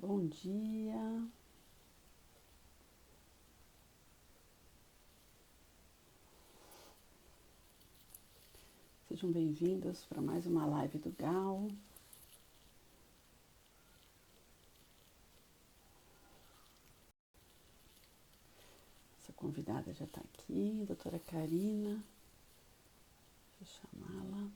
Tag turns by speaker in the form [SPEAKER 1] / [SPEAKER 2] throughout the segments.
[SPEAKER 1] Bom dia, sejam bem-vindos para mais uma live do Gal. Essa convidada já está aqui, doutora Karina. Deixa eu chamá-la.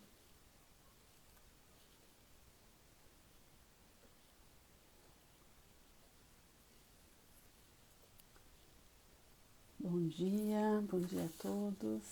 [SPEAKER 1] Bom dia a todos.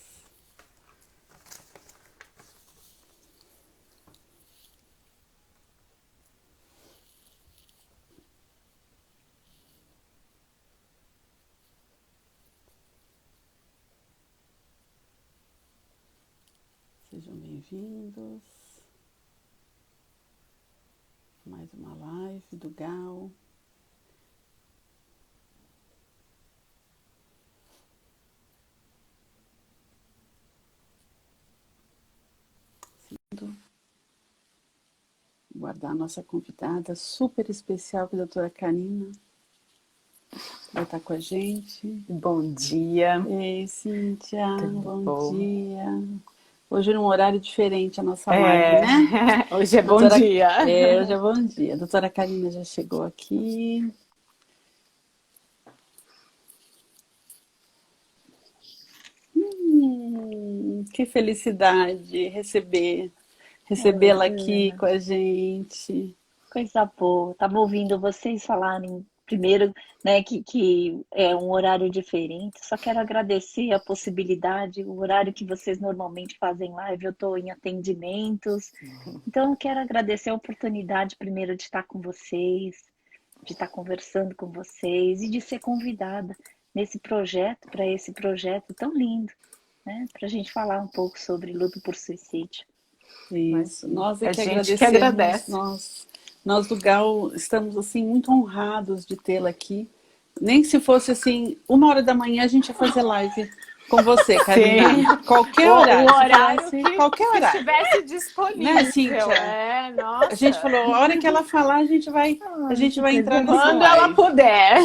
[SPEAKER 1] Sejam bem-vindos. Mais uma live do Gal. Guardar a nossa convidada super especial, que é a doutora Karina. Vai estar com a gente.
[SPEAKER 2] Bom dia.
[SPEAKER 1] Ei, Cíntia,
[SPEAKER 2] Tudo
[SPEAKER 1] bom
[SPEAKER 2] bom?
[SPEAKER 1] dia. Hoje num horário diferente a nossa live, né?
[SPEAKER 2] Hoje é bom
[SPEAKER 1] Doutora,
[SPEAKER 2] dia.
[SPEAKER 1] hoje é bom dia. A doutora Karina já chegou aqui. Que felicidade recebê-la aqui
[SPEAKER 3] Rosana,
[SPEAKER 1] com a gente.
[SPEAKER 3] coisa boa. Estava ouvindo vocês falarem primeiro, né, que é um horário diferente. Só quero agradecer a possibilidade, o horário que vocês normalmente fazem live. Eu estou em atendimentos, então eu quero agradecer a oportunidade primeiro de estar com vocês, de estar conversando com vocês e de ser convidada nesse projeto, para esse projeto tão lindo, né, para a gente falar um pouco sobre luto por suicídio.
[SPEAKER 1] Isso,
[SPEAKER 2] Imagina.
[SPEAKER 1] nós é
[SPEAKER 2] A
[SPEAKER 1] que
[SPEAKER 2] gente que
[SPEAKER 1] agradecemos,
[SPEAKER 2] agradece.
[SPEAKER 1] nós do Gal estamos assim muito honrados de tê-la aqui. Nem que se fosse assim, 1 hora da manhã a gente ia fazer live com você,
[SPEAKER 2] Sim.
[SPEAKER 1] Karina. Qualquer
[SPEAKER 2] O
[SPEAKER 1] horário, você
[SPEAKER 2] horário
[SPEAKER 1] falasse, qualquer
[SPEAKER 2] que
[SPEAKER 1] horário.
[SPEAKER 2] estivesse
[SPEAKER 1] Né,
[SPEAKER 2] disponível.
[SPEAKER 1] Cíntia? A gente
[SPEAKER 2] Nossa.
[SPEAKER 1] falou, a hora que ela falar, a
[SPEAKER 3] Ai,
[SPEAKER 1] gente
[SPEAKER 3] que
[SPEAKER 1] vai
[SPEAKER 3] coisa
[SPEAKER 1] entrar nessa
[SPEAKER 2] Quando
[SPEAKER 3] boa.
[SPEAKER 2] ela
[SPEAKER 1] live.
[SPEAKER 2] puder.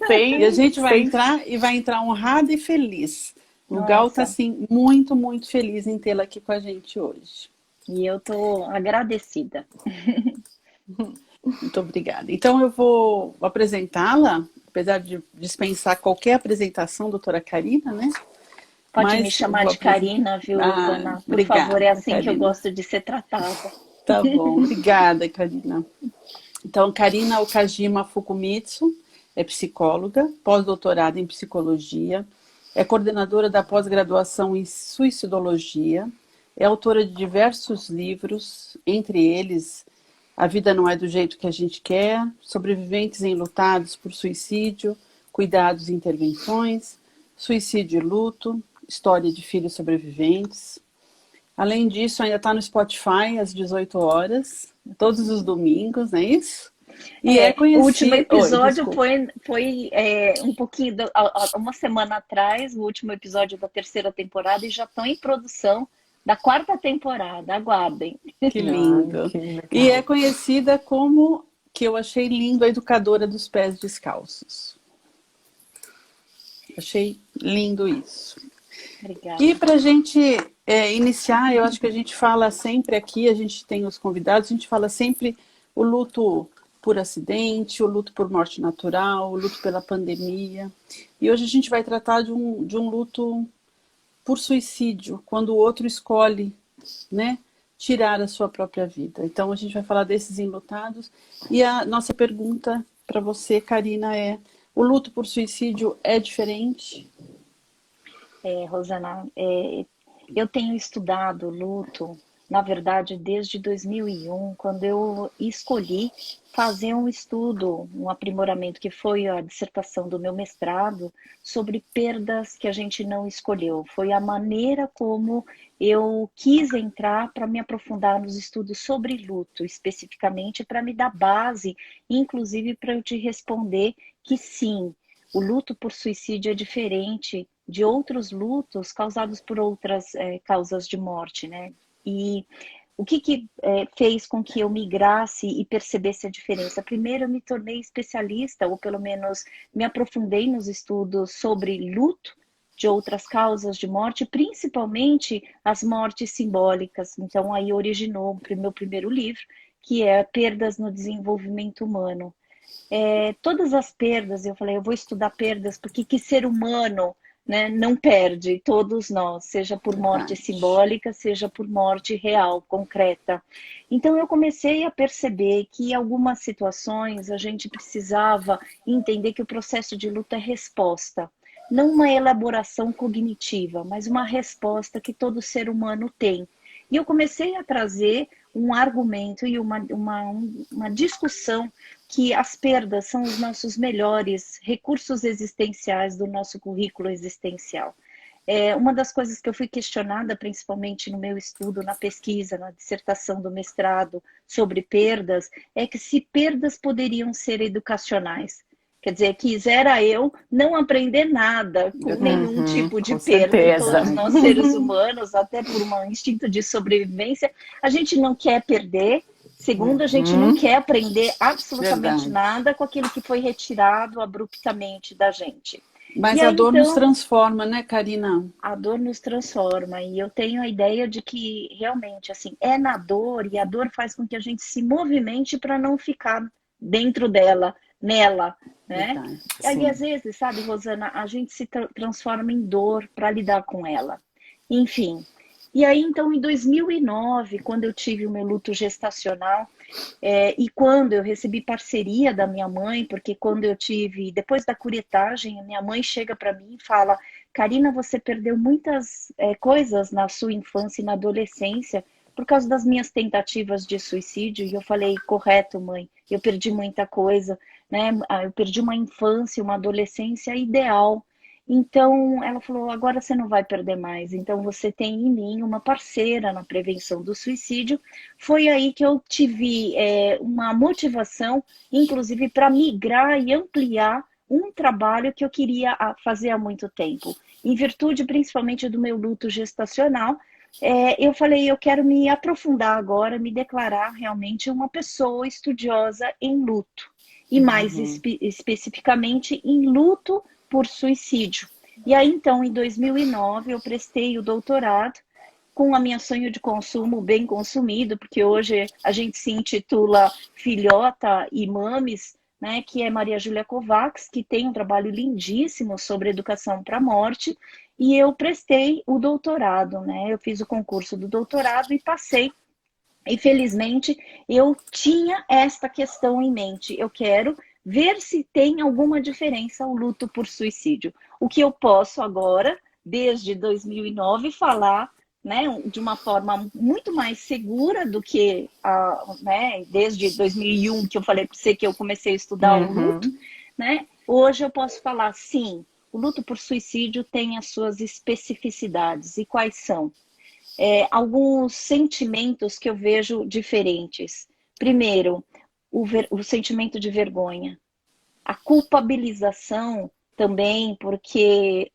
[SPEAKER 1] Sim. E a
[SPEAKER 2] Sem,
[SPEAKER 1] gente vai
[SPEAKER 2] sem...
[SPEAKER 1] entrar e vai entrar honrada e feliz. O Gal tá
[SPEAKER 3] Nossa,
[SPEAKER 1] assim muito, muito feliz em tê-la aqui com a gente hoje.
[SPEAKER 3] e eu tô agradecida.
[SPEAKER 1] Muito obrigada. Então eu vou apresentá-la, apesar de dispensar qualquer apresentação, doutora Karina, né?
[SPEAKER 3] Pode me
[SPEAKER 1] Mas eu
[SPEAKER 3] chamar
[SPEAKER 1] vou
[SPEAKER 3] de
[SPEAKER 1] apresentar.
[SPEAKER 3] Karina, viu,
[SPEAKER 1] Ah,
[SPEAKER 3] Rosana? Por favor, é
[SPEAKER 1] obrigada,
[SPEAKER 3] assim que eu
[SPEAKER 1] Karina.
[SPEAKER 3] gosto de ser tratada.
[SPEAKER 1] Tá bom, obrigada, Karina. Então, Karina Okajima Fukumitsu é psicóloga, pós-doutorada em psicologia, é coordenadora da pós-graduação em suicidologia, é autora de diversos livros, entre eles A Vida Não É do Jeito que a Gente Quer, Sobreviventes Enlutados por Suicídio, Cuidados e Intervenções, Suicídio e Luto, História de Filhos Sobreviventes. Além disso, ainda está no Spotify às 18 horas, todos os domingos, não é isso? E é
[SPEAKER 3] O último
[SPEAKER 1] conhecido. Oi,
[SPEAKER 3] episódio
[SPEAKER 1] desculpa.
[SPEAKER 3] foi um pouquinho, uma semana atrás, o último episódio da terceira temporada, e já estão em produção da quarta temporada. Aguardem.
[SPEAKER 1] Que
[SPEAKER 2] Ai,
[SPEAKER 1] lindo.
[SPEAKER 2] que
[SPEAKER 1] E é
[SPEAKER 2] legal.
[SPEAKER 1] conhecida como, que eu achei lindo, a educadora dos pés descalços. Achei lindo isso. E
[SPEAKER 3] Obrigada.
[SPEAKER 1] para a gente iniciar, eu acho que a gente fala sempre aqui, a gente tem os convidados, a gente fala sempre o luto por acidente, o luto por morte natural, o luto pela pandemia. E hoje a gente vai tratar de um luto por suicídio, quando o outro escolhe, né, tirar a sua própria vida. Então a gente vai falar desses enlutados. E a nossa pergunta para você, Karina, é: o luto por suicídio é diferente?
[SPEAKER 3] Rosana, eu tenho estudado luto, na verdade, desde 2001, quando eu escolhi fazer um estudo, um aprimoramento, que foi a dissertação do meu mestrado, sobre perdas que a gente não escolheu. Foi a maneira como eu quis entrar para me aprofundar nos estudos sobre luto, especificamente para me dar base, inclusive para eu te responder que sim, o luto por suicídio é diferente de outros lutos causados por outras causas de morte, né? E fez com que eu migrasse e percebesse a diferença? Primeiro, eu me tornei especialista, ou pelo menos me aprofundei nos estudos sobre luto, de outras causas de morte, principalmente as mortes simbólicas. Então, aí originou o meu primeiro livro, que é Perdas no Desenvolvimento Humano. Todas as perdas, eu falei, eu vou estudar perdas, porque que ser humano, né, não perde, todos nós, seja por morte simbólica, seja por morte real, concreta. Então eu comecei a perceber que em algumas situações a gente precisava entender que o processo de luto é resposta, não uma elaboração cognitiva, mas uma resposta que todo ser humano tem. E eu comecei a trazer um argumento e uma discussão que as perdas são os nossos melhores recursos existenciais do nosso currículo existencial. Uma das coisas que eu fui questionada, principalmente no meu estudo, na pesquisa, na dissertação do mestrado sobre perdas, é que se perdas poderiam ser educacionais. Quer dizer, quisera eu não aprender nada com nenhum tipo de perda.
[SPEAKER 2] Certeza.
[SPEAKER 3] Todos nós, seres humanos, até por um instinto de sobrevivência, a gente não quer perder. Segundo, a gente não quer aprender absolutamente nada com aquilo que foi retirado abruptamente da gente.
[SPEAKER 1] Mas a dor nos transforma, né, Karina?
[SPEAKER 3] A dor nos transforma. E eu tenho a ideia de que, realmente, assim, é na dor, e a dor faz com que a gente se movimente para não ficar dentro dela, nela, né? E aí, às vezes, sabe, Rosana, a gente se transforma em dor para lidar com ela. Enfim. E aí, então, em 2009, quando eu tive o meu luto gestacional, e quando eu recebi parceria da minha mãe, porque quando eu tive, depois da curetagem, a minha mãe chega para mim e fala: Karina, você perdeu muitas coisas na sua infância e na adolescência por causa das minhas tentativas de suicídio. E eu falei: correto, mãe, eu perdi muita coisa, né? Eu perdi uma infância, uma adolescência ideal. Então, ela falou: agora você não vai perder mais. Então, você tem em mim uma parceira na prevenção do suicídio. Foi aí que eu tive uma motivação, inclusive, para migrar e ampliar um trabalho que eu queria fazer há muito tempo. Em virtude, principalmente, do meu luto gestacional, eu falei: eu quero me aprofundar agora, me declarar realmente uma pessoa estudiosa em luto. E mais especificamente em luto por suicídio. E aí, então, em 2009, eu prestei o doutorado com a minha sonho de consumo bem consumido, porque hoje a gente se intitula filhota e mames, né, que é Maria Júlia Kovacs, que tem um trabalho lindíssimo sobre educação para a morte, e eu prestei o doutorado, né, eu fiz o concurso do doutorado e passei. E, felizmente, eu tinha esta questão em mente: eu quero ver se tem alguma diferença o luto por suicídio. O que eu posso agora, desde 2009, falar, né, de uma forma muito mais segura do que desde 2001, que eu falei para você que eu comecei a estudar o luto, né? Hoje eu posso falar: sim, o luto por suicídio tem as suas especificidades. E quais são? Alguns sentimentos que eu vejo diferentes. Primeiro, o sentimento de vergonha. A culpabilização também, porque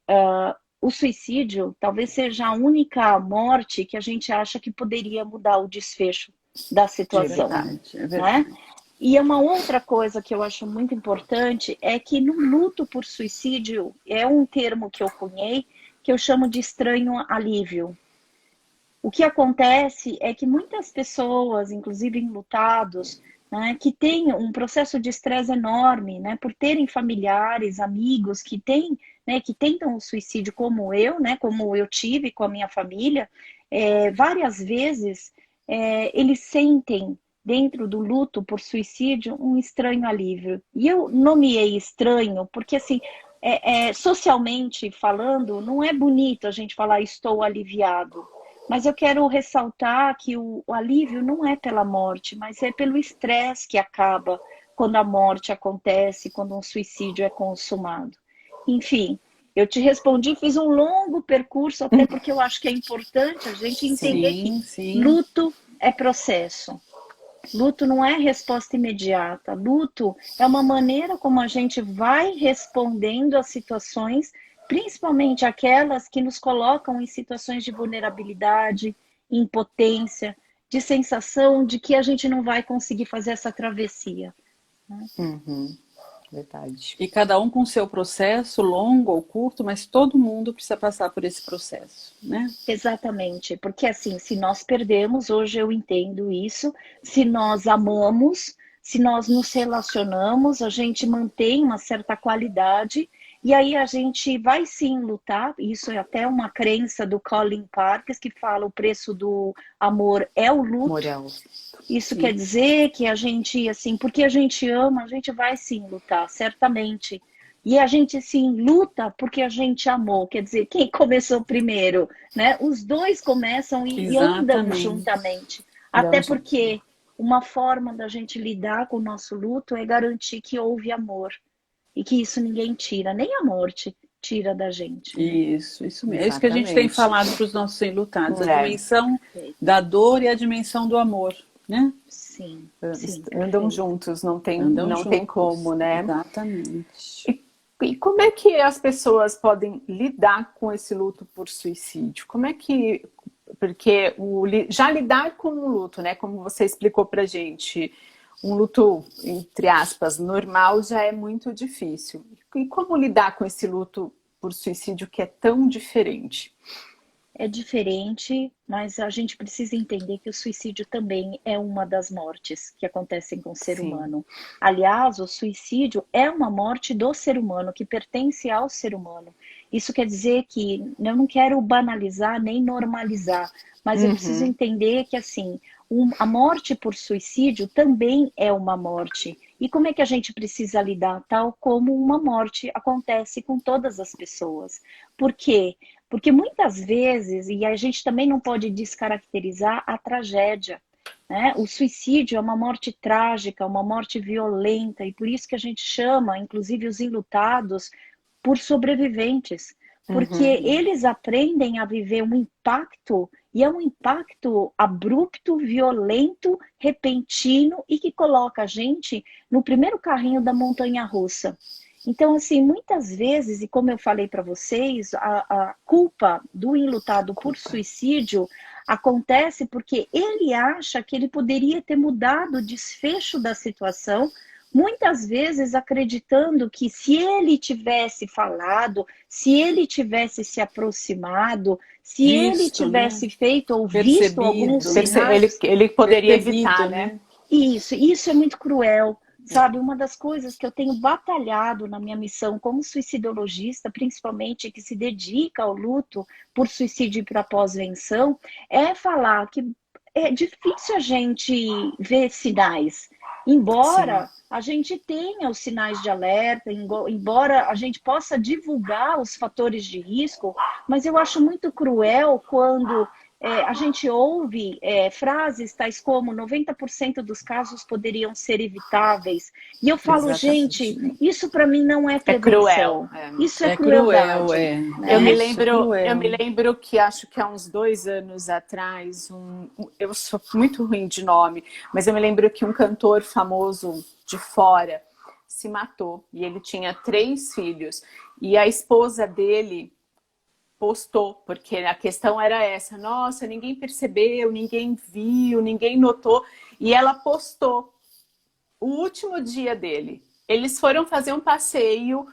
[SPEAKER 3] o suicídio talvez seja a única morte que a gente acha que poderia mudar o desfecho da situação.
[SPEAKER 1] É verdade.
[SPEAKER 3] Né? E uma outra coisa que eu acho muito importante é que no luto por suicídio, é um termo que eu cunhei, que eu chamo de estranho alívio. O que acontece é que muitas pessoas, inclusive enlutados, né, que têm um processo de estresse enorme, né, por terem familiares, amigos que têm, né, que tentam o suicídio como eu, né, como eu tive com a minha família, várias vezes eles sentem dentro do luto por suicídio um estranho alívio. E eu nomeei estranho porque, assim, socialmente falando, não é bonito a gente falar estou aliviado. Mas eu quero ressaltar que o alívio não é pela morte, mas é pelo estresse que acaba quando a morte acontece, quando um suicídio é consumado. Enfim, eu te respondi, fiz um longo percurso, até porque eu acho que é importante a gente entender que luto é processo. Luto não é resposta imediata. Luto é uma maneira como a gente vai respondendo às situações, principalmente aquelas que nos colocam em situações de vulnerabilidade, impotência. de sensação de que a gente não vai conseguir fazer essa travessia. Né?
[SPEAKER 2] Verdade.
[SPEAKER 1] E cada um com o seu processo, longo ou curto, mas todo mundo precisa passar por esse processo, né?
[SPEAKER 3] Exatamente, porque assim, se nós perdemos, hoje eu entendo isso, se nós amamos, se nós nos relacionamos, a gente mantém uma certa qualidade, e aí a gente vai sim lutar, isso é até uma crença do Colin Parkes, que fala o preço do amor é o luto.
[SPEAKER 2] Moral.
[SPEAKER 3] Isso quer dizer que a gente, assim, porque a gente ama, a gente vai sim lutar, certamente. E a gente sim luta porque a gente amou. Quer dizer, quem começou primeiro, né? Os dois começam e andam
[SPEAKER 1] Exatamente.
[SPEAKER 3] juntamente. Até porque uma forma da gente lidar com o nosso luto é garantir que houve amor. E que isso ninguém tira, nem a morte tira da gente. Né?
[SPEAKER 1] Isso mesmo. É isso que a gente tem
[SPEAKER 2] Exatamente.
[SPEAKER 1] falado para os nossos enlutados, a
[SPEAKER 2] É.
[SPEAKER 1] dimensão da dor e a dimensão do amor, né?
[SPEAKER 3] Sim,
[SPEAKER 2] Andam
[SPEAKER 3] perfeito.
[SPEAKER 2] juntos, não tem
[SPEAKER 1] Juntos.
[SPEAKER 2] como, né?
[SPEAKER 1] Exatamente.
[SPEAKER 2] E como é que as pessoas podem lidar com esse luto por suicídio? Como é que... Porque já lidar com o luto, né? Como você explicou pra gente, um luto, entre aspas, normal já é muito difícil. E como lidar com esse luto por suicídio que é tão diferente?
[SPEAKER 3] É diferente, mas a gente precisa entender que o suicídio também é uma das mortes que acontecem com o ser humano. Aliás, o suicídio é uma morte do ser humano, que pertence ao ser humano. Isso quer dizer que eu não quero banalizar nem normalizar, mas eu preciso entender que, assim, a morte por suicídio também é uma morte. E como é que a gente precisa lidar? Tal como uma morte acontece com todas as pessoas. Por quê? Porque muitas vezes, e a gente também não pode descaracterizar a tragédia, né? O suicídio é uma morte trágica, uma morte violenta, e por isso que a gente chama, inclusive, os enlutados por sobreviventes. Porque eles aprendem a viver um impacto, e é um impacto abrupto, violento, repentino, e que coloca a gente no primeiro carrinho da montanha-russa. Então, assim, muitas vezes, e como eu falei para vocês, a culpa do enlutado por suicídio acontece porque ele acha que ele poderia ter mudado o desfecho da situação, muitas vezes acreditando que se ele tivesse falado, se ele tivesse se aproximado, se ele tivesse feito ou visto alguns sinais...
[SPEAKER 2] Ele poderia evitar, né?
[SPEAKER 3] Isso é muito cruel. Sabe, uma das coisas que eu tenho batalhado na minha missão como suicidologista, principalmente que se dedica ao luto por suicídio e por pós-venção, é falar que é difícil a gente ver sinais. Embora a gente tenha os sinais de alerta, embora a gente possa divulgar os fatores de risco, mas eu acho muito cruel quando... a gente ouve frases tais como 90% dos casos poderiam ser evitáveis. E eu falo, gente, isso para mim não é prevenção. Isso é crueldade. Né?
[SPEAKER 2] Eu me lembro que acho que há uns 2 anos atrás, eu sou muito ruim de nome, mas eu me lembro que um cantor famoso de fora se matou. E ele tinha 3 filhos. E a esposa dele postou, porque a questão era essa, nossa, ninguém percebeu, ninguém viu, ninguém notou, e ela postou o último dia dele. Eles foram fazer um passeio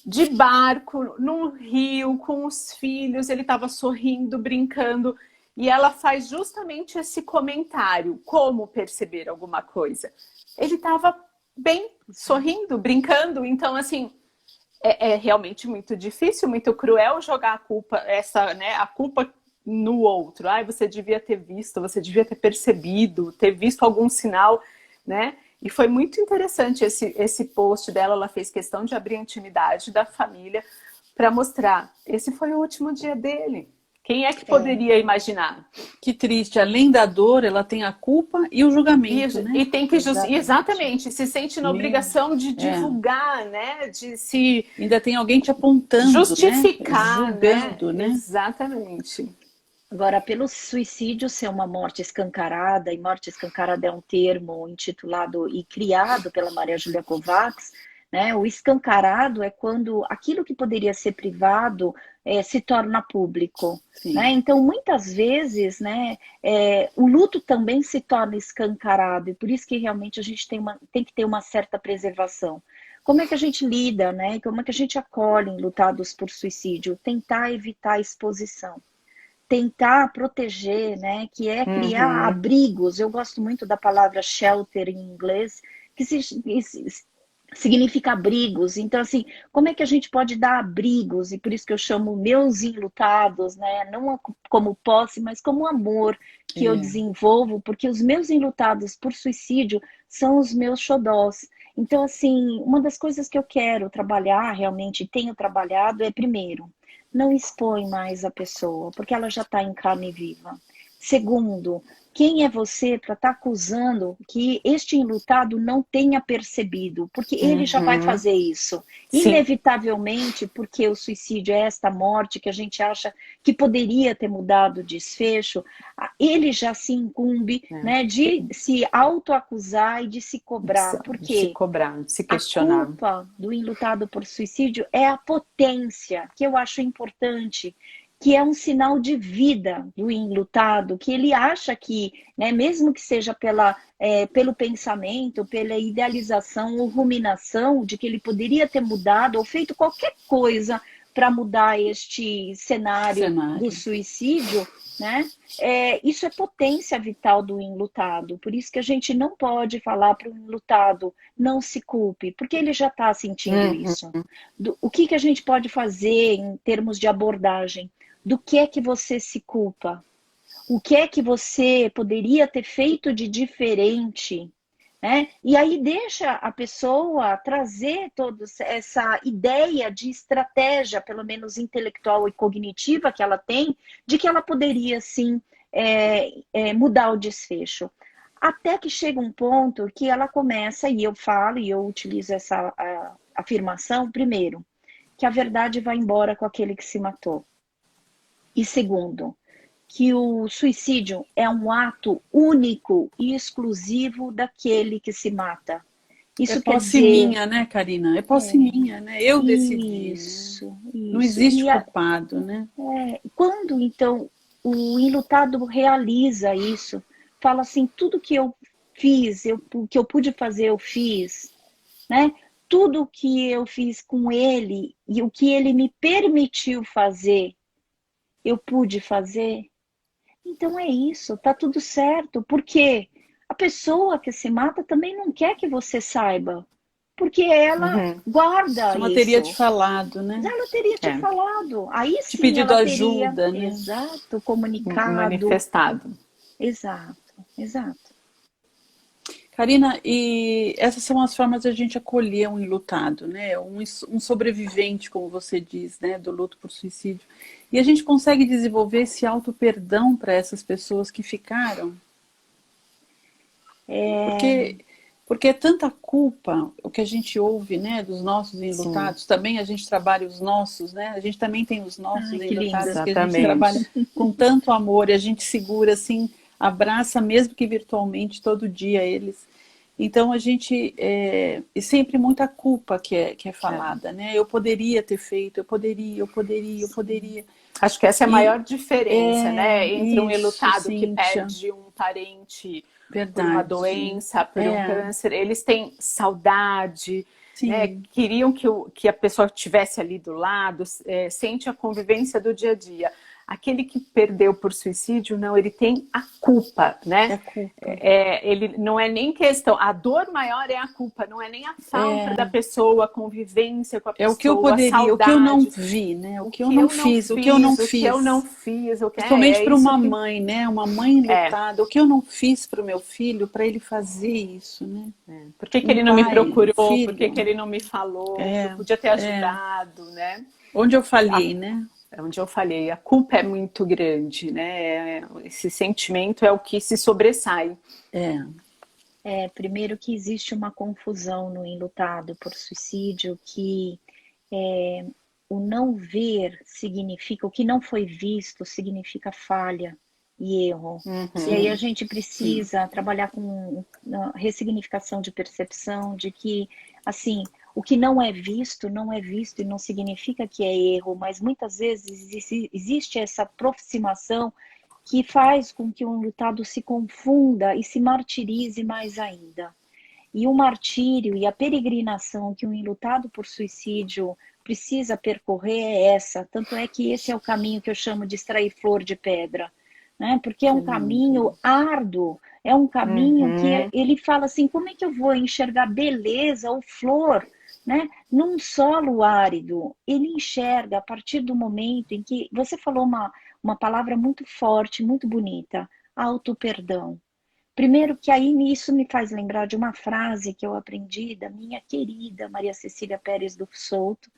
[SPEAKER 2] de barco num rio com os filhos, ele estava sorrindo, brincando, e ela faz justamente esse comentário, como perceber alguma coisa. Ele estava bem, sorrindo, brincando, então assim, é realmente muito difícil, muito cruel jogar a culpa, a culpa no outro. Ai, você devia ter visto, você devia ter percebido, ter visto algum sinal, né? E foi muito interessante esse post dela, ela fez questão de abrir a intimidade da família para mostrar, esse foi o último dia dele. Quem é que poderia imaginar?
[SPEAKER 1] Que triste, além da dor, ela tem a culpa e o julgamento, né?
[SPEAKER 2] E tem que exatamente, se sente na obrigação de divulgar, né? De se
[SPEAKER 1] ainda tem alguém te apontando,
[SPEAKER 2] justificar,
[SPEAKER 1] né? Julgando, né?
[SPEAKER 2] Exatamente.
[SPEAKER 3] Agora, pelo suicídio ser uma morte escancarada, e morte escancarada é um termo intitulado e criado pela Maria Júlia Kovacs, né? O escancarado é quando aquilo que poderia ser privado se torna público, né? Então, muitas vezes, né, o luto também se torna escancarado, e por isso que realmente a gente tem que ter uma certa preservação. Como é que a gente lida, né? Como é que a gente acolhe enlutados por suicídio? Tentar evitar a exposição. Tentar proteger, né, que é criar abrigos. Eu gosto muito da palavra shelter em inglês, que significa abrigos. Então, assim, como é que a gente pode dar abrigos? E por isso que eu chamo meus enlutados, né, não como posse, mas como amor que eu desenvolvo, porque os meus enlutados por suicídio são os meus xodós. Então, assim, uma das coisas que eu quero trabalhar, realmente tenho trabalhado, é primeiro, não expõe mais a pessoa, porque ela já está em carne viva. Segundo, quem é você para estar acusando que este enlutado não tenha percebido? Porque ele já vai fazer isso.
[SPEAKER 2] Sim.
[SPEAKER 3] Inevitavelmente, porque o suicídio é esta morte que a gente acha que poderia ter mudado o desfecho, ele já se incumbe, né, de se autoacusar e de se cobrar. Por quê?
[SPEAKER 2] De se cobrar, de se questionar.
[SPEAKER 3] A culpa do enlutado por suicídio é a potência, que eu acho importante, que é um sinal de vida do enlutado, que ele acha que, né, mesmo que seja pelo pensamento, pela idealização ou ruminação de que ele poderia ter mudado ou feito qualquer coisa para mudar este cenário do suicídio, né? Isso é potência vital do enlutado. Por isso que a gente não pode falar para o enlutado, não se culpe, porque ele já está sentindo isso. O que a gente pode fazer em termos de abordagem? Do que é que você se culpa? O que é que você poderia ter feito de diferente? Né? E aí deixa a pessoa trazer toda essa ideia de estratégia, pelo menos intelectual e cognitiva que ela tem, de que ela poderia sim mudar o desfecho. Até que chega um ponto que ela começa, e eu falo, e eu utilizo essa afirmação, primeiro, que a verdade vai embora com aquele que se matou. E segundo, que o suicídio é um ato único e exclusivo daquele que se mata. Isso quer
[SPEAKER 1] posse
[SPEAKER 3] dizer...
[SPEAKER 1] minha, né, Karina? É posse minha, né? Eu decidi.
[SPEAKER 3] Isso,
[SPEAKER 1] né?
[SPEAKER 3] isso.
[SPEAKER 1] Não existe culpado, né?
[SPEAKER 3] Quando, então, o enlutado realiza isso, fala assim, tudo que eu fiz, que eu pude fazer, eu fiz, né? Tudo que eu fiz com ele e o que ele me permitiu fazer, eu pude fazer. Então é isso, tá tudo certo. Porque a pessoa que se mata também não quer que você saiba. Porque ela guarda
[SPEAKER 1] Ela
[SPEAKER 3] isso.
[SPEAKER 1] teria te falado, né?
[SPEAKER 3] Ela teria te falado. Aí sim
[SPEAKER 1] te pedido
[SPEAKER 3] ela
[SPEAKER 1] ajuda,
[SPEAKER 3] teria,
[SPEAKER 1] né?
[SPEAKER 3] exato, comunicado.
[SPEAKER 2] Manifestado.
[SPEAKER 3] Exato, exato.
[SPEAKER 1] Karina, e essas são as formas de a gente acolher um enlutado, né? Um sobrevivente, como você diz, né? Do luto por suicídio. E a gente consegue desenvolver esse auto-perdão para essas pessoas que ficaram? Porque é tanta culpa, o que a gente ouve, né, dos nossos enlutados. Sim. Também a gente trabalha os nossos, né? A gente também tem os nossos enlutados, que a gente trabalha com tanto amor e a gente segura assim, abraça mesmo que virtualmente todo dia eles. Então a gente e sempre muita culpa que é falada, né? Eu poderia ter feito, eu poderia.
[SPEAKER 2] Acho que essa é a maior diferença, né? Entre um enlutado que
[SPEAKER 1] Cíntia.
[SPEAKER 2] perde um parente
[SPEAKER 1] Verdade.
[SPEAKER 2] por uma doença, por um câncer, eles têm saudade, né? Queriam que a pessoa estivesse ali do lado, sente a convivência do dia a dia. Aquele que perdeu por suicídio, não, ele tem a culpa, né?
[SPEAKER 1] É a culpa.
[SPEAKER 2] Ele não é nem questão, a dor maior é a culpa, não é nem a falta da pessoa, a convivência com a pessoa,
[SPEAKER 1] o que eu poderia,
[SPEAKER 2] saudade,
[SPEAKER 1] o que eu não vi, né? O que eu não fiz, Principalmente para uma mãe, né? Uma mãe enlutada, o que eu não fiz para o meu filho para ele fazer isso, né?
[SPEAKER 2] Por que ele não me procurou? Por que ele não me falou? Eu podia ter ajudado, né?
[SPEAKER 1] Onde eu falhei, né?
[SPEAKER 2] É onde eu falei, a culpa é muito grande, né? Esse sentimento é o que se sobressai.
[SPEAKER 3] Primeiro que existe uma confusão no enlutado por suicídio, que o não ver significa, o que não foi visto significa falha e erro. E aí a gente precisa trabalhar com a ressignificação de percepção de que, assim, O que não é visto, não é visto e não significa que é erro, mas muitas vezes existe essa aproximação que faz com que um lutado se confunda e se martirize mais ainda. E o martírio e a peregrinação que um enlutado por suicídio precisa percorrer é essa. Tanto é que esse é o caminho que eu chamo de extrair flor de pedra, né? Porque é um caminho árduo, é um caminho que ele fala assim, como é que eu vou enxergar beleza ou flor, né? Num solo árido? Ele enxerga a partir do momento em que... Você falou uma palavra muito forte, muito bonita, auto-perdão. Primeiro que aí isso me faz lembrar de uma frase que eu aprendi da minha querida Maria Cecília Pérez do Souto,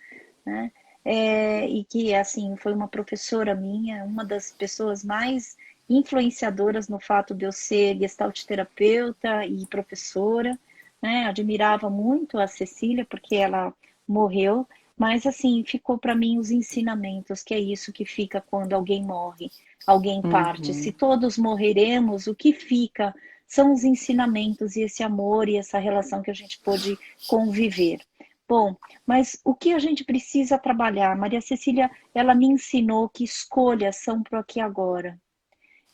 [SPEAKER 3] né? E que, assim, foi uma professora minha, uma das pessoas mais influenciadoras no fato de eu ser gestalt terapeuta e professora, né? Admirava muito a Cecília porque ela morreu, mas, assim, ficou para mim os ensinamentos, que é isso que fica quando alguém morre, alguém parte. Se todos morreremos, o que fica são os ensinamentos e esse amor e essa relação que a gente pôde conviver. Bom, mas o que a gente precisa trabalhar? Maria Cecília, ela me ensinou que escolhas são para o aqui e agora.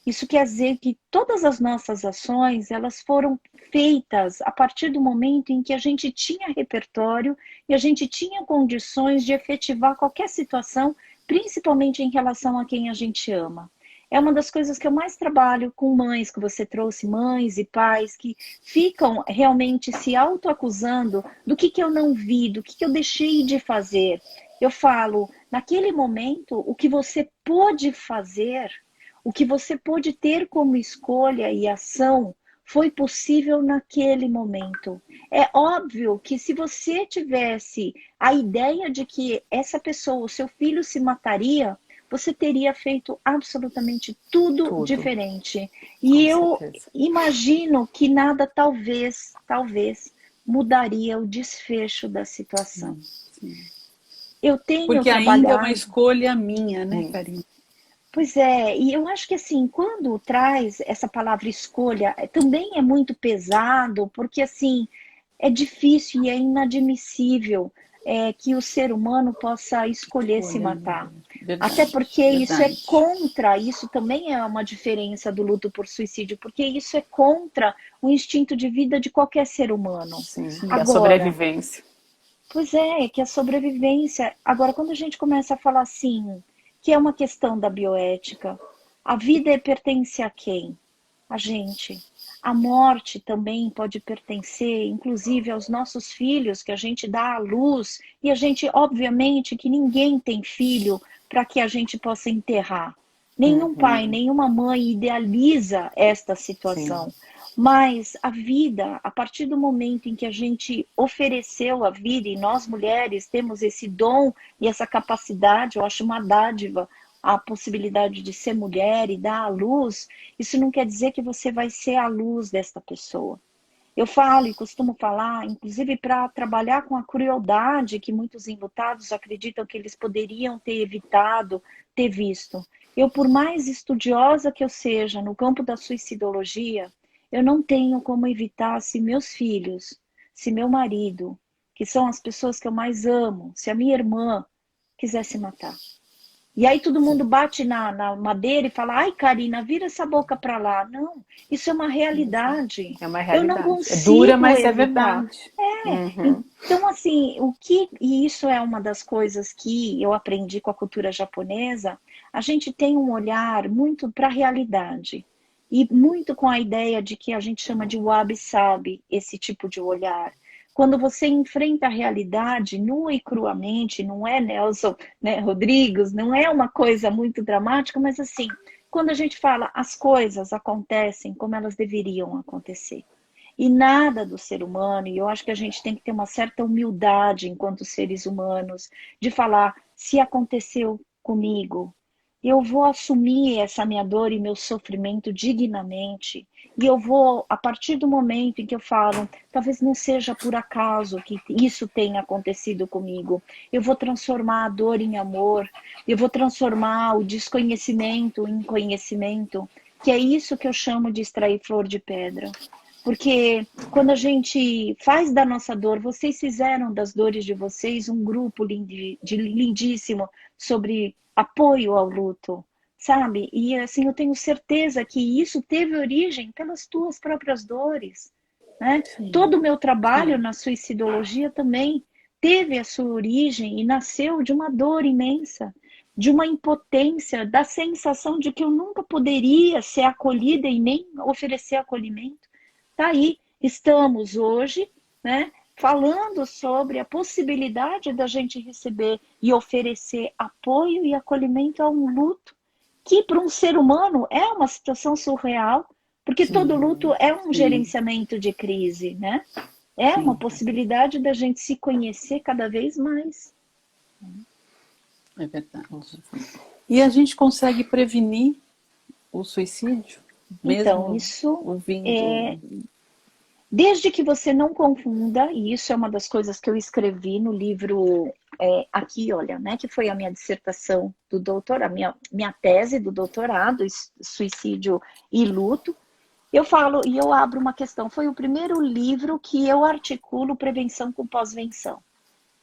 [SPEAKER 3] Isso quer dizer que todas as nossas ações, elas foram feitas a partir do momento em que a gente tinha repertório e a gente tinha condições de efetivar qualquer situação, principalmente em relação a quem a gente ama. É uma das coisas que eu mais trabalho com mães, que você trouxe, mães e pais, que ficam realmente se autoacusando do que eu não vi, do que eu deixei de fazer. Eu falo, naquele momento, o que você pôde fazer, o que você pôde ter como escolha e ação, foi possível naquele momento. É óbvio que se você tivesse a ideia de que essa pessoa, o seu filho, se mataria, você teria feito absolutamente tudo diferente. E eu imagino que nada talvez mudaria o desfecho da situação. Eu tenho
[SPEAKER 1] Porque
[SPEAKER 3] trabalhado...
[SPEAKER 1] ainda é uma escolha minha, né, Karina?
[SPEAKER 3] Pois é, e eu acho que assim, quando traz essa palavra escolha, também é muito pesado, porque assim, é difícil e é inadmissível que o ser humano possa escolher se matar.
[SPEAKER 1] Verdade,
[SPEAKER 3] Até porque isso é
[SPEAKER 1] verdade.
[SPEAKER 3] contra, isso também é uma diferença do luto por suicídio, porque isso é contra o instinto de vida de qualquer ser humano.
[SPEAKER 2] Sim,
[SPEAKER 3] Agora,
[SPEAKER 2] a sobrevivência.
[SPEAKER 3] Pois é, que a sobrevivência. Agora, quando a gente começa a falar assim, que é uma questão da bioética, a vida pertence a quem? A gente. A morte também pode pertencer, inclusive, aos nossos filhos, que a gente dá à luz, e a gente, obviamente, que ninguém tem filho para que a gente possa enterrar. Nenhum pai, nenhuma mãe idealiza esta situação. Sim. Mas a vida, a partir do momento em que a gente ofereceu a vida, e nós mulheres temos esse dom e essa capacidade, eu acho uma dádiva, a possibilidade de ser mulher e dar à luz, isso não quer dizer que você vai ser a luz desta pessoa. Eu falo e costumo falar, inclusive para trabalhar com a crueldade que muitos enlutados acreditam que eles poderiam ter evitado, ter visto. Eu, por mais estudiosa que eu seja no campo da suicidologia, eu não tenho como evitar se meus filhos, se meu marido, que são as pessoas que eu mais amo, se a minha irmã quiser se matar. E aí todo mundo bate na madeira e fala, ai, Karina, vira essa boca para lá. Não, isso é uma realidade.
[SPEAKER 2] É uma realidade.
[SPEAKER 3] Eu não consigo
[SPEAKER 2] é dura, mas
[SPEAKER 3] evitar.
[SPEAKER 2] É verdade.
[SPEAKER 3] Então, assim, e isso é uma das coisas que eu aprendi com a cultura japonesa, a gente tem um olhar muito para a realidade. E muito com a ideia de que a gente chama de wabi-sabi, esse tipo de olhar. Quando você enfrenta a realidade nua e cruamente, não é Nelson, né, Rodrigues, não é uma coisa muito dramática, mas assim, quando a gente fala as coisas acontecem como elas deveriam acontecer. E nada do ser humano, e eu acho que a gente tem que ter uma certa humildade enquanto seres humanos, de falar, se aconteceu comigo, eu vou assumir essa minha dor e meu sofrimento dignamente. E eu vou, a partir do momento em que eu falo, talvez não seja por acaso que isso tenha acontecido comigo, eu vou transformar a dor em amor, eu vou transformar o desconhecimento em conhecimento, que é isso que eu chamo de extrair flor de pedra. Porque quando a gente faz da nossa dor, vocês fizeram das dores de vocês um grupo lindíssimo sobre apoio ao luto, sabe? E assim, eu tenho certeza que isso teve origem pelas tuas próprias dores, né? Todo o meu trabalho na suicidologia também teve a sua origem e nasceu de uma dor imensa, de uma impotência, da sensação de que eu nunca poderia ser acolhida e nem oferecer acolhimento. Tá aí, estamos hoje, né, falando sobre a possibilidade da gente receber e oferecer apoio e acolhimento a um luto, que para um ser humano é uma situação surreal, porque todo luto é um gerenciamento de crise, né? É uma possibilidade da gente se conhecer cada vez mais.
[SPEAKER 1] É verdade. E a gente consegue prevenir o suicídio? Mesmo
[SPEAKER 3] Então, isso
[SPEAKER 1] ouvindo...
[SPEAKER 3] Desde que você não confunda, e isso é uma das coisas que eu escrevi no livro aqui, olha, né, que foi a minha dissertação do doutorado, minha tese do doutorado, Suicídio e Luto. Eu falo e eu abro uma questão. Foi o primeiro livro que eu articulo prevenção com pós-venção.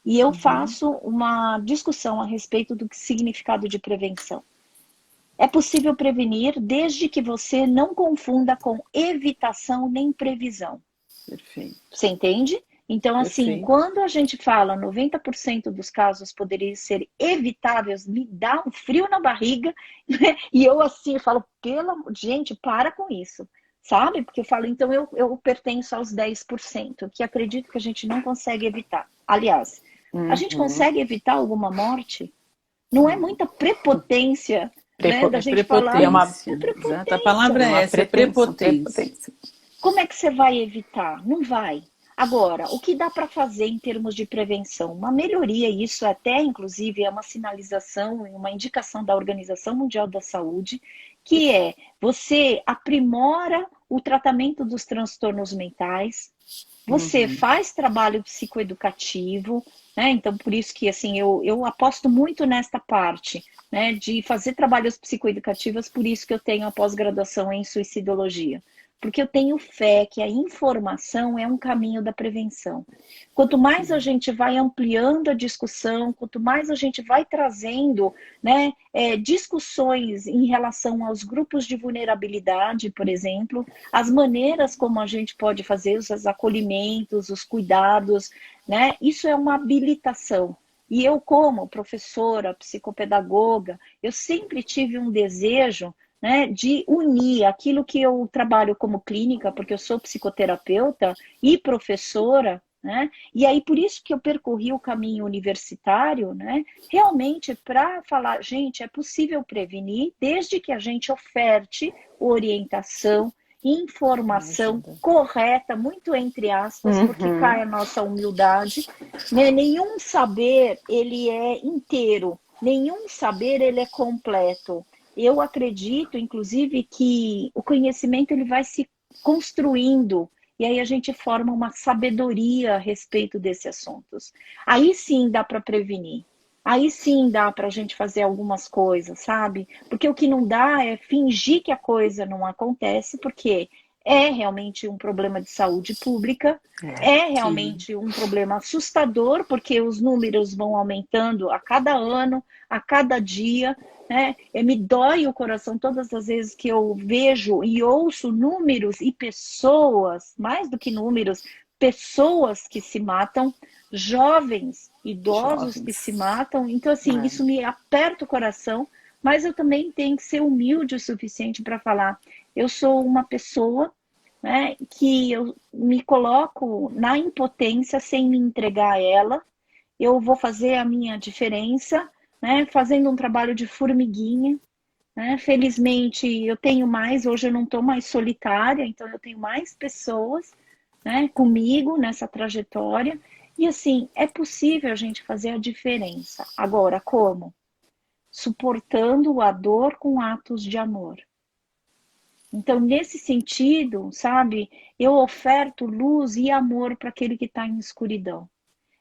[SPEAKER 3] E eu faço uma discussão a respeito do significado de prevenção. É possível prevenir desde que você não confunda com evitação nem previsão.
[SPEAKER 1] Perfeito.
[SPEAKER 3] Você entende? Então, assim, quando a gente fala 90% dos casos poderiam ser evitáveis, me dá um frio na barriga, né? E eu assim falo, gente, para com isso. Sabe? Porque eu falo, então eu pertenço aos 10%, que acredito que a gente não consegue evitar. Aliás, a gente consegue evitar alguma morte? Não é muita prepotência, né, da gente falar isso. É prepotência.
[SPEAKER 1] Exato, a palavra é essa, é prepotência.
[SPEAKER 3] Como é que você vai evitar? Não vai. Agora, o que dá para fazer em termos de prevenção? Uma melhoria, isso até inclusive é uma sinalização, uma indicação da Organização Mundial da Saúde, que é você aprimora o tratamento dos transtornos mentais, você faz trabalho psicoeducativo, né? Então, por isso que assim, eu aposto muito nesta parte, né, de fazer trabalhos psicoeducativos, por isso que eu tenho a pós-graduação em suicidologia. Porque eu tenho fé que a informação é um caminho da prevenção. Quanto mais a gente vai ampliando a discussão, quanto mais a gente vai trazendo, né, discussões em relação aos grupos de vulnerabilidade, por exemplo, as maneiras como a gente pode fazer os acolhimentos, os cuidados, né, isso é uma habilitação. E eu, como professora, psicopedagoga, eu sempre tive um desejo, né, de unir aquilo que eu trabalho como clínica, porque eu sou psicoterapeuta e professora, né, e aí por isso que eu percorri o caminho universitário, né, realmente para falar, gente, é possível prevenir desde que a gente oferte orientação, informação correta, muito entre aspas, porque cai a nossa humildade, né, nenhum saber ele é inteiro, nenhum saber ele é completo. Eu acredito, inclusive, que o conhecimento ele vai se construindo e aí a gente forma uma sabedoria a respeito desses assuntos. Aí sim dá para prevenir. Aí sim dá para a gente fazer algumas coisas, sabe? Porque o que não dá é fingir que a coisa não acontece, porque é realmente um problema de saúde pública, é realmente um problema assustador, porque os números vão aumentando a cada ano, a cada dia, né? Me dói o coração todas as vezes que eu vejo e ouço números e pessoas, mais do que números, pessoas que se matam, jovens, idosos que se matam. Então, assim, isso me aperta o coração, mas eu também tenho que ser humilde o suficiente para falar, eu sou uma pessoa, né, que eu me coloco na impotência sem me entregar a ela, eu vou fazer a minha diferença, né, fazendo um trabalho de formiguinha, né? Felizmente eu tenho mais, hoje eu não estou mais solitária, então eu tenho mais pessoas, né, comigo nessa trajetória, e assim, é possível a gente fazer a diferença. Agora, como? Suportando a dor com atos de amor. Então, nesse sentido, sabe, eu oferto luz e amor para aquele que está em escuridão.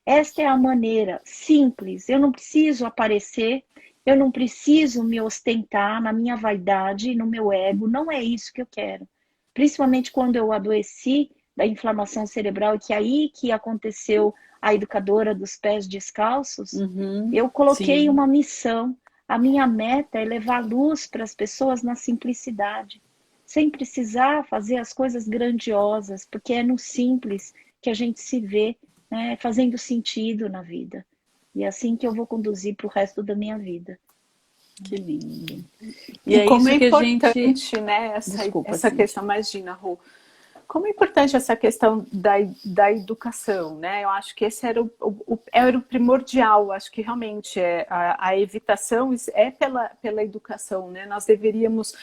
[SPEAKER 3] Esta é a maneira simples, eu não preciso aparecer, eu não preciso me ostentar na minha vaidade, no meu ego, não é isso que eu quero. principalmente quando eu adoeci da inflamação cerebral, que aí que aconteceu a educadora dos pés descalços, eu coloquei uma missão. A minha meta é levar luz para as pessoas na simplicidade, sem precisar fazer as coisas grandiosas, porque é no simples que a gente se vê, né, fazendo sentido na vida. E é assim que eu vou conduzir para o resto da minha vida.
[SPEAKER 1] Que lindo.
[SPEAKER 2] E é como isso que importante, a gente... né, essa questão, imagina, Rô, como é importante essa questão da educação, né? Eu acho que esse era o primordial. Acho que realmente a evitação é pela educação, né? Nós deveríamos,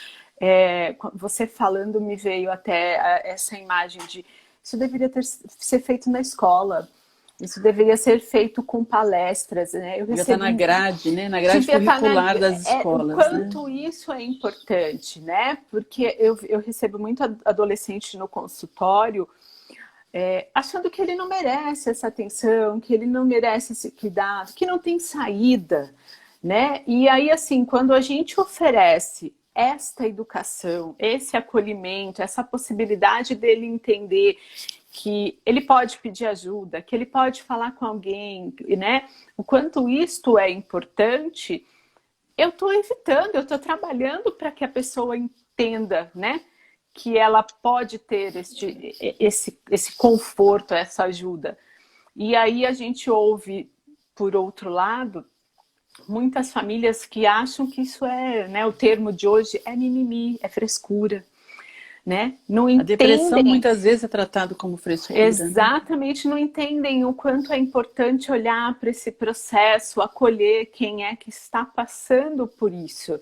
[SPEAKER 2] você falando me veio até essa imagem de isso deveria ser feito na escola. Isso deveria ser feito com palestras, né?
[SPEAKER 1] Já está na grade, né? Na grade curricular das escolas.
[SPEAKER 2] O quanto isso é importante, né? Porque eu recebo muito adolescente no consultório achando que ele não merece essa atenção, que ele não merece esse cuidado, que não tem saída, né? E aí, assim, quando a gente oferece esta educação, esse acolhimento, essa possibilidade dele entender que ele pode pedir ajuda, que ele pode falar com alguém, né? O quanto isto é importante, eu estou evitando, eu estou trabalhando para que a pessoa entenda, né? Que ela pode ter esse conforto, essa ajuda. E aí a gente ouve, por outro lado, muitas famílias que acham que isso né? O termo de hoje é mimimi, é frescura. Né? Não entendem,
[SPEAKER 1] a depressão muitas vezes é tratado como frescura.
[SPEAKER 2] Exatamente, não entendem o quanto é importante olhar para esse processo, acolher quem é que está passando por isso,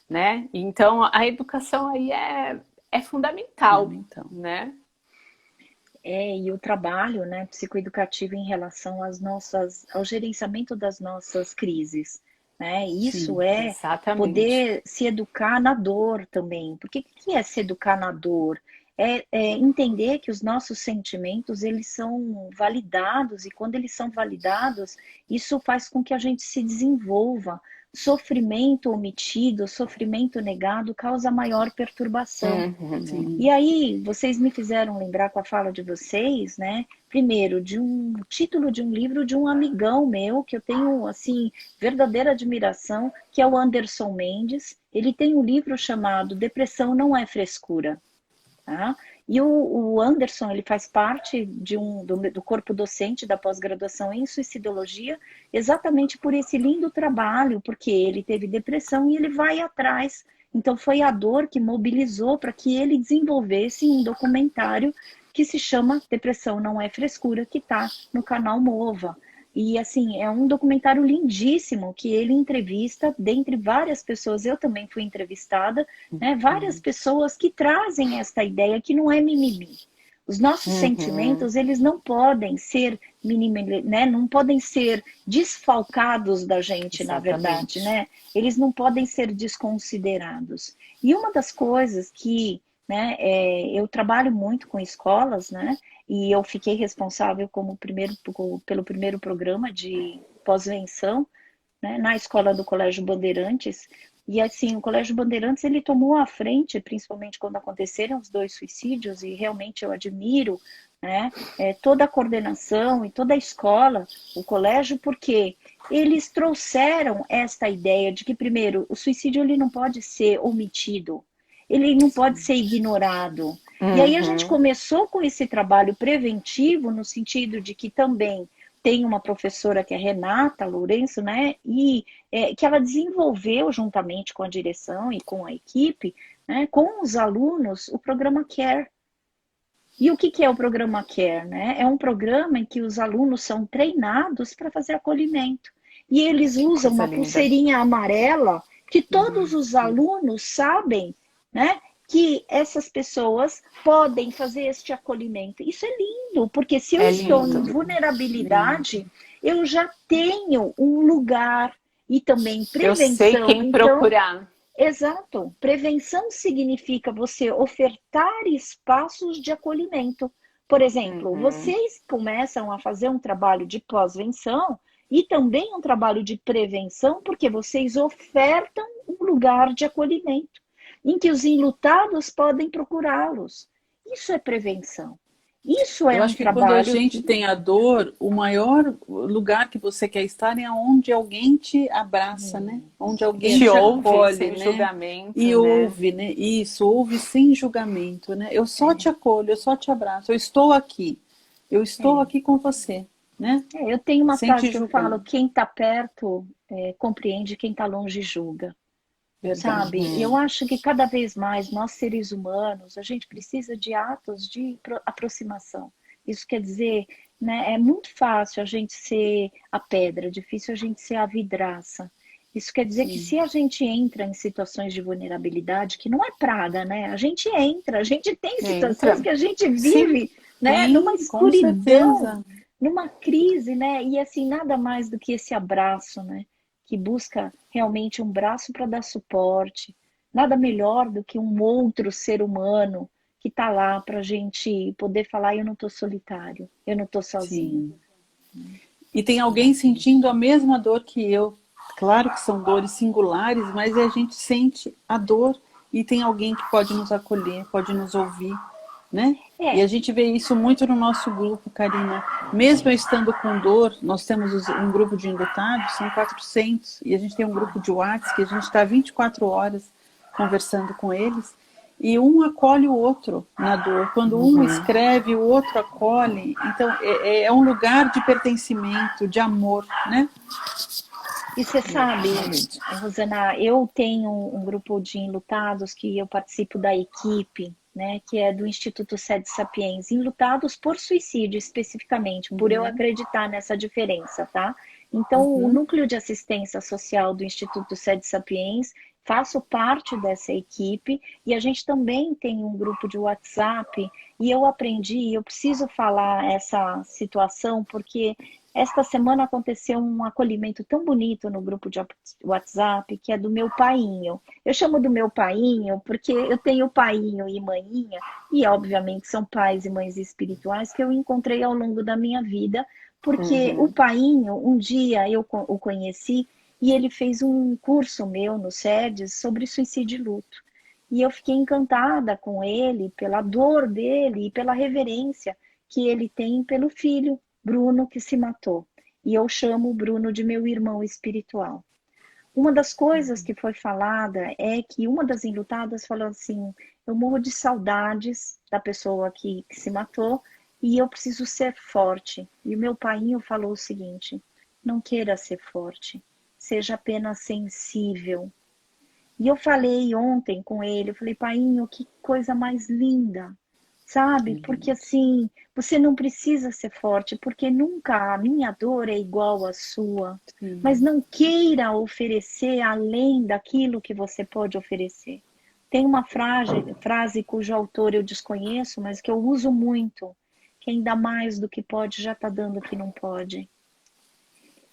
[SPEAKER 2] né? Então a educação aí é fundamental, né?
[SPEAKER 3] E o trabalho, né, psicoeducativo em relação ao gerenciamento das nossas crises. Né? Isso poder se educar na dor também. Porque o que é se educar na dor? É entender que os nossos sentimentos, eles são validados, e quando eles são validados, isso faz com que a gente se desenvolva. Sofrimento omitido, sofrimento negado causa maior perturbação. E aí, vocês me fizeram lembrar com a fala de vocês, né? Primeiro, de um título de um livro de um amigão meu, que eu tenho, assim, verdadeira admiração, que é o Anderson Mendes. Ele tem um livro chamado Depressão Não é Frescura. Tá? E o Anderson, ele faz parte do corpo docente da pós-graduação em suicidologia, exatamente por esse lindo trabalho, porque ele teve depressão e ele vai atrás. Então foi a dor que mobilizou para que ele desenvolvesse um documentário que se chama Depressão Não é Frescura, que está no canal Mova. E assim, é um documentário lindíssimo que ele entrevista, dentre várias pessoas, eu também fui entrevistada, né, várias pessoas que trazem esta ideia que não é mimimi. Os nossos sentimentos, eles não podem ser né, não podem ser desfalcados da gente, na verdade, né? Eles não podem ser desconsiderados. E uma das coisas que, né, eu trabalho muito com escolas, né? E eu fiquei responsável pelo primeiro programa de pós-venção, né, na escola do Colégio Bandeirantes. E assim, o Colégio Bandeirantes, ele tomou a frente, principalmente quando aconteceram os 2 suicídios, e realmente eu admiro, né, toda a coordenação e toda a escola, o colégio, porque eles trouxeram esta ideia de que, primeiro, o suicídio ele não pode ser omitido, ele não pode ser ignorado. E aí a gente começou com esse trabalho preventivo, no sentido de que também tem uma professora que é Renata Lourenço, né, e que ela desenvolveu juntamente com a direção e com a equipe, né, com os alunos, o programa CARE. E o que é o programa CARE? Né? É um programa em que os alunos são treinados para fazer acolhimento. E eles usam uma pulseirinha amarela que todos os alunos sabem, né, que essas pessoas podem fazer este acolhimento. Isso é lindo, porque se eu estou em vulnerabilidade, eu já tenho um lugar e também prevenção.
[SPEAKER 2] Eu sei quem procurar.
[SPEAKER 3] Exato. Prevenção significa você ofertar espaços de acolhimento. Por exemplo, vocês começam a fazer um trabalho de pós-venção e também um trabalho de prevenção, porque vocês ofertam um lugar de acolhimento, em que os enlutados podem procurá-los. Isso é prevenção. Isso é
[SPEAKER 1] Eu
[SPEAKER 3] um
[SPEAKER 1] acho que quando a
[SPEAKER 3] trabalho
[SPEAKER 1] gente tem a dor, o maior lugar que você quer estar é onde alguém te abraça, né? Onde alguém
[SPEAKER 2] Te
[SPEAKER 1] te
[SPEAKER 2] ouve
[SPEAKER 1] acolhe,
[SPEAKER 2] sem
[SPEAKER 1] né?
[SPEAKER 2] julgamento,
[SPEAKER 1] E
[SPEAKER 2] né?
[SPEAKER 1] ouve, né? Isso, ouve sem julgamento, né? Eu só te acolho, eu só te abraço, eu estou aqui. Eu estou
[SPEAKER 3] é,
[SPEAKER 1] aqui com você, né?
[SPEAKER 3] eu tenho uma
[SPEAKER 1] Sem
[SPEAKER 3] frase
[SPEAKER 1] te
[SPEAKER 3] que eu
[SPEAKER 1] julgar.
[SPEAKER 3] falo, quem está perto compreende, quem está longe julga.
[SPEAKER 1] Verdade.
[SPEAKER 3] Sabe? Eu acho que cada vez mais nós seres humanos, a gente precisa de atos de aproximação. Isso quer dizer, né, é muito fácil a gente ser a pedra, difícil a gente ser a vidraça. Isso quer dizer que
[SPEAKER 1] Sim.
[SPEAKER 3] se a gente entra em situações de vulnerabilidade, que não é praga, né? A gente entra, a gente tem situações
[SPEAKER 2] Entra.
[SPEAKER 3] que a gente
[SPEAKER 2] Sim,
[SPEAKER 3] vive, né, numa
[SPEAKER 1] Sim, com
[SPEAKER 3] escuridão,
[SPEAKER 1] certeza.
[SPEAKER 3] numa crise, né? E assim, nada mais do que esse abraço, né? Que busca realmente um braço para dar suporte. Nada melhor do que um outro ser humano que está lá para a gente poder falar: eu não estou solitário, eu não estou sozinho.
[SPEAKER 1] Sim. E tem alguém sentindo a mesma dor que eu. Claro que são dores singulares, mas a gente sente a dor e tem alguém que pode nos acolher, pode nos ouvir, né? E
[SPEAKER 3] É,
[SPEAKER 1] a gente vê isso muito no nosso grupo, Karina. Mesmo eu estando com dor, nós temos um grupo de enlutados, são 400, e a gente tem um grupo de WhatsApp que a gente está 24 horas conversando com eles, e um acolhe o outro na dor. Quando um escreve, o outro acolhe. Então, é um lugar de pertencimento, de amor, né?
[SPEAKER 3] e você sabe,
[SPEAKER 1] Realmente.
[SPEAKER 3] Rosana, eu tenho um grupo de enlutados que eu participo da equipe, né, que é do Instituto Sede Sapiens, enlutados por suicídio especificamente, por eu acreditar nessa diferença, tá? Então, o núcleo de assistência social do Instituto Sede Sapiens, faço parte dessa equipe e a gente também tem um grupo de WhatsApp e eu aprendi, eu preciso falar essa situação porque esta semana aconteceu um acolhimento tão bonito no grupo de WhatsApp, que é do meu painho. Eu chamo do meu painho porque eu tenho painho e maninha, e obviamente são pais e mães espirituais que eu encontrei ao longo da minha vida, porque o painho, um dia eu o conheci e ele fez um curso meu no SEDES sobre suicídio e luto. E eu fiquei encantada com ele, pela dor dele e pela reverência que ele tem pelo filho, Bruno, que se matou. E eu chamo o Bruno de meu irmão espiritual. Uma das coisas que foi falada é que uma das enlutadas falou assim: eu morro de saudades da pessoa que se matou e eu preciso ser forte. E o meu painho falou o seguinte: não queira ser forte, seja apenas sensível. E eu falei ontem com ele, eu falei: painho, que coisa mais linda, sabe? Porque assim, você não precisa ser forte, porque nunca a minha dor é igual à sua. Mas
[SPEAKER 1] Sim.
[SPEAKER 3] não queira oferecer além daquilo que você pode oferecer. Tem uma frase cujo autor eu desconheço, mas que eu uso muito. Quem dá mais do que pode já está dando o que não pode.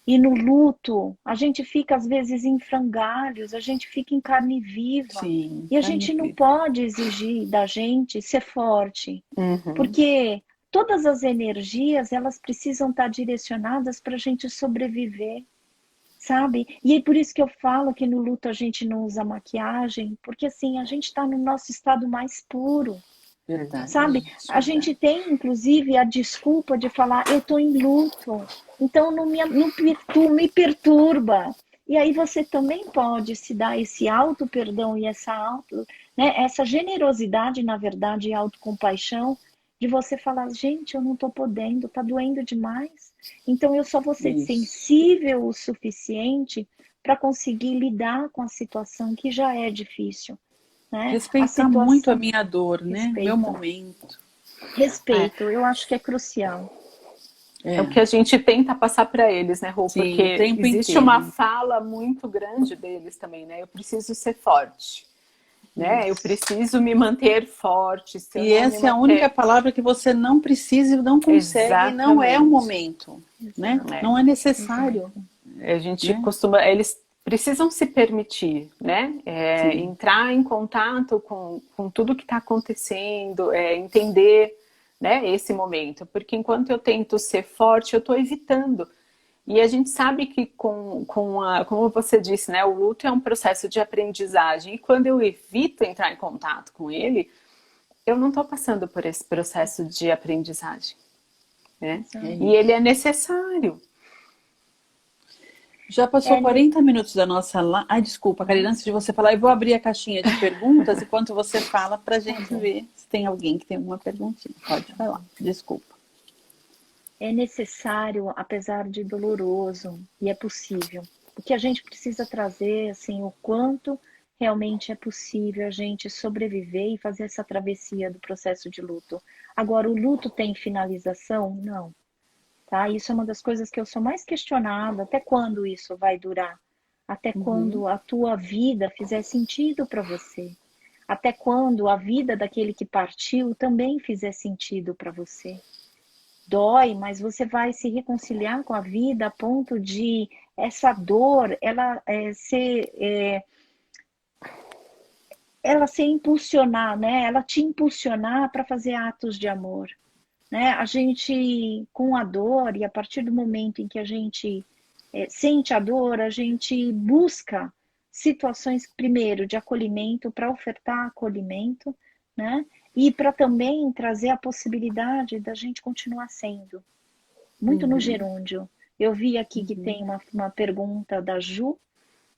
[SPEAKER 3] E no luto, a gente fica às vezes em frangalhos, a gente fica em carne viva.
[SPEAKER 1] Sim,
[SPEAKER 3] E a
[SPEAKER 1] carne
[SPEAKER 3] gente não
[SPEAKER 1] viva.
[SPEAKER 3] pode exigir da gente ser forte,
[SPEAKER 2] Uhum.
[SPEAKER 3] porque todas as energias, elas precisam estar direcionadas para a gente sobreviver, sabe? E é por isso que eu falo que no luto a gente não usa maquiagem, porque assim, a gente está no nosso estado mais puro. Sabe?
[SPEAKER 1] Verdade,
[SPEAKER 3] A
[SPEAKER 1] verdade.
[SPEAKER 3] gente tem, inclusive, a desculpa de falar, eu estou em luto, então me perturba. E aí você também pode se dar esse auto-perdão e né, essa generosidade, na verdade, e autocompaixão, de você falar, gente, eu não estou podendo, está doendo demais. Então eu só vou ser
[SPEAKER 1] Isso.
[SPEAKER 3] sensível o suficiente para conseguir lidar com a situação que já é difícil. Né? A
[SPEAKER 1] Respeitar muito a
[SPEAKER 3] situação,
[SPEAKER 1] minha dor, né? O meu
[SPEAKER 3] respeito.
[SPEAKER 1] momento.
[SPEAKER 2] É.
[SPEAKER 3] Respeito, eu acho que é crucial.
[SPEAKER 2] É o
[SPEAKER 1] É,
[SPEAKER 2] que a gente tenta passar para eles, né, Rô?
[SPEAKER 1] sim, o
[SPEAKER 2] Porque
[SPEAKER 1] tempo
[SPEAKER 2] existe uma
[SPEAKER 1] inteiro.
[SPEAKER 2] fala muito grande deles também, né? Eu preciso ser forte, né? Eu
[SPEAKER 1] Isso.
[SPEAKER 2] preciso me manter forte. Se eu
[SPEAKER 1] E
[SPEAKER 2] não me
[SPEAKER 1] essa é a única
[SPEAKER 2] manter,
[SPEAKER 1] palavra que você não precisa e não consegue, e não é o
[SPEAKER 2] exatamente.
[SPEAKER 1] momento, né?
[SPEAKER 3] Exato,
[SPEAKER 2] É.
[SPEAKER 1] Não é necessário,
[SPEAKER 3] exato.
[SPEAKER 2] A gente
[SPEAKER 1] né?
[SPEAKER 2] costuma, eles precisam se permitir, né?
[SPEAKER 1] Sim,
[SPEAKER 2] Entrar em contato com tudo que está acontecendo, entender, né, esse momento. Porque enquanto eu tento ser forte, eu estou evitando. E a gente sabe que como você disse, né, o luto é um processo de aprendizagem. E quando eu evito entrar em contato com ele, eu não estou passando por esse processo de aprendizagem, né? E ele é necessário.
[SPEAKER 1] Já passou 40 minutos da nossa live. Ai, desculpa, Karina, antes de você falar, eu vou abrir a caixinha de perguntas enquanto você fala pra gente ver se tem alguém que tem alguma perguntinha. Pode falar, desculpa.
[SPEAKER 3] É necessário, apesar de doloroso, e é possível. O que a gente precisa trazer, assim, o quanto realmente é possível a gente sobreviver e fazer essa travessia do processo de luto. Agora, o luto tem finalização? Não. Tá? Isso é uma das coisas que eu sou mais questionada. Até quando isso vai durar? Até quando a tua vida fizer sentido para você? Até quando a vida daquele que partiu também fizer sentido para você? Dói, mas você vai se reconciliar com a vida a ponto de essa dor, ela se impulsionar, né? Ela te impulsionar para fazer atos de amor. Né? A gente, com a dor, e a partir do momento em que a gente sente a dor, a gente busca situações, primeiro, de acolhimento, para ofertar acolhimento, né? E para também trazer a possibilidade da gente continuar sendo. Muito no gerúndio. Eu vi aqui que tem uma pergunta da Ju,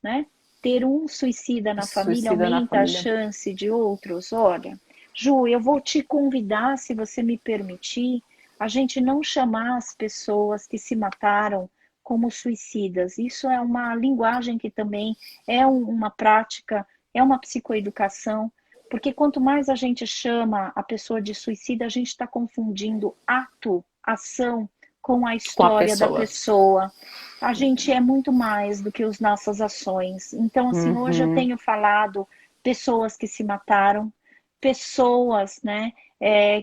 [SPEAKER 3] né? Ter um suicida na família aumenta a chance de outros? Olha, Ju, eu vou te convidar, se você me permitir, a gente não chamar as pessoas que se mataram como suicidas. Isso é uma linguagem que também é uma prática, é uma psicoeducação, porque quanto mais a gente chama a pessoa de suicida, a gente está confundindo ato, ação, com a história da pessoa. A gente é muito mais do que as nossas ações. Então, assim, hoje eu tenho falado pessoas que se mataram, pessoas, né,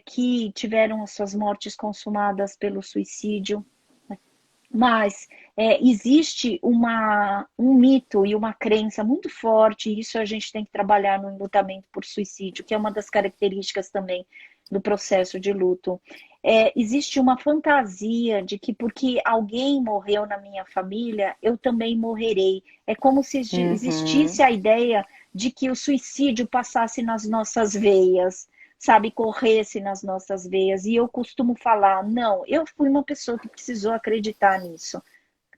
[SPEAKER 3] que tiveram as suas mortes consumadas pelo suicídio, mas existe um mito e uma crença muito forte, e isso a gente tem que trabalhar no enlutamento por suicídio, que é uma das características também do processo de luto. Existe uma fantasia de que porque alguém morreu na minha família, eu também morrerei. É como se existisse a ideia de que o suicídio passasse nas nossas veias, sabe, corresse nas nossas veias. E eu costumo falar, não, eu fui uma pessoa que precisou acreditar nisso,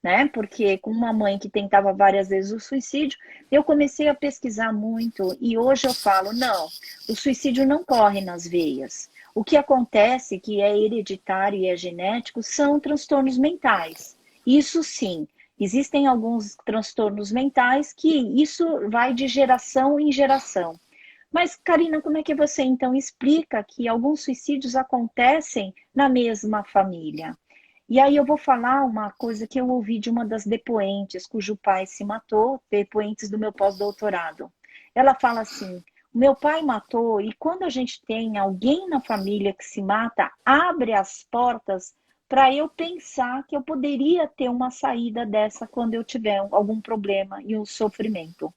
[SPEAKER 3] né? Porque com uma mãe que tentava várias vezes o suicídio, eu comecei a pesquisar muito e hoje eu falo, não, o suicídio não corre nas veias. O que acontece, que é hereditário e é genético, são transtornos mentais. Isso sim, existem alguns transtornos mentais que isso vai de geração em geração. Mas, Karina, como é que você então explica que alguns suicídios acontecem na mesma família? E aí eu vou falar uma coisa que eu ouvi de uma das depoentes, cujo pai se matou, depoentes do meu pós-doutorado. Ela fala assim, meu pai matou, e quando a gente tem alguém na família que se mata, abre as portas para eu pensar que eu poderia ter uma saída dessa quando eu tiver algum problema e um sofrimento.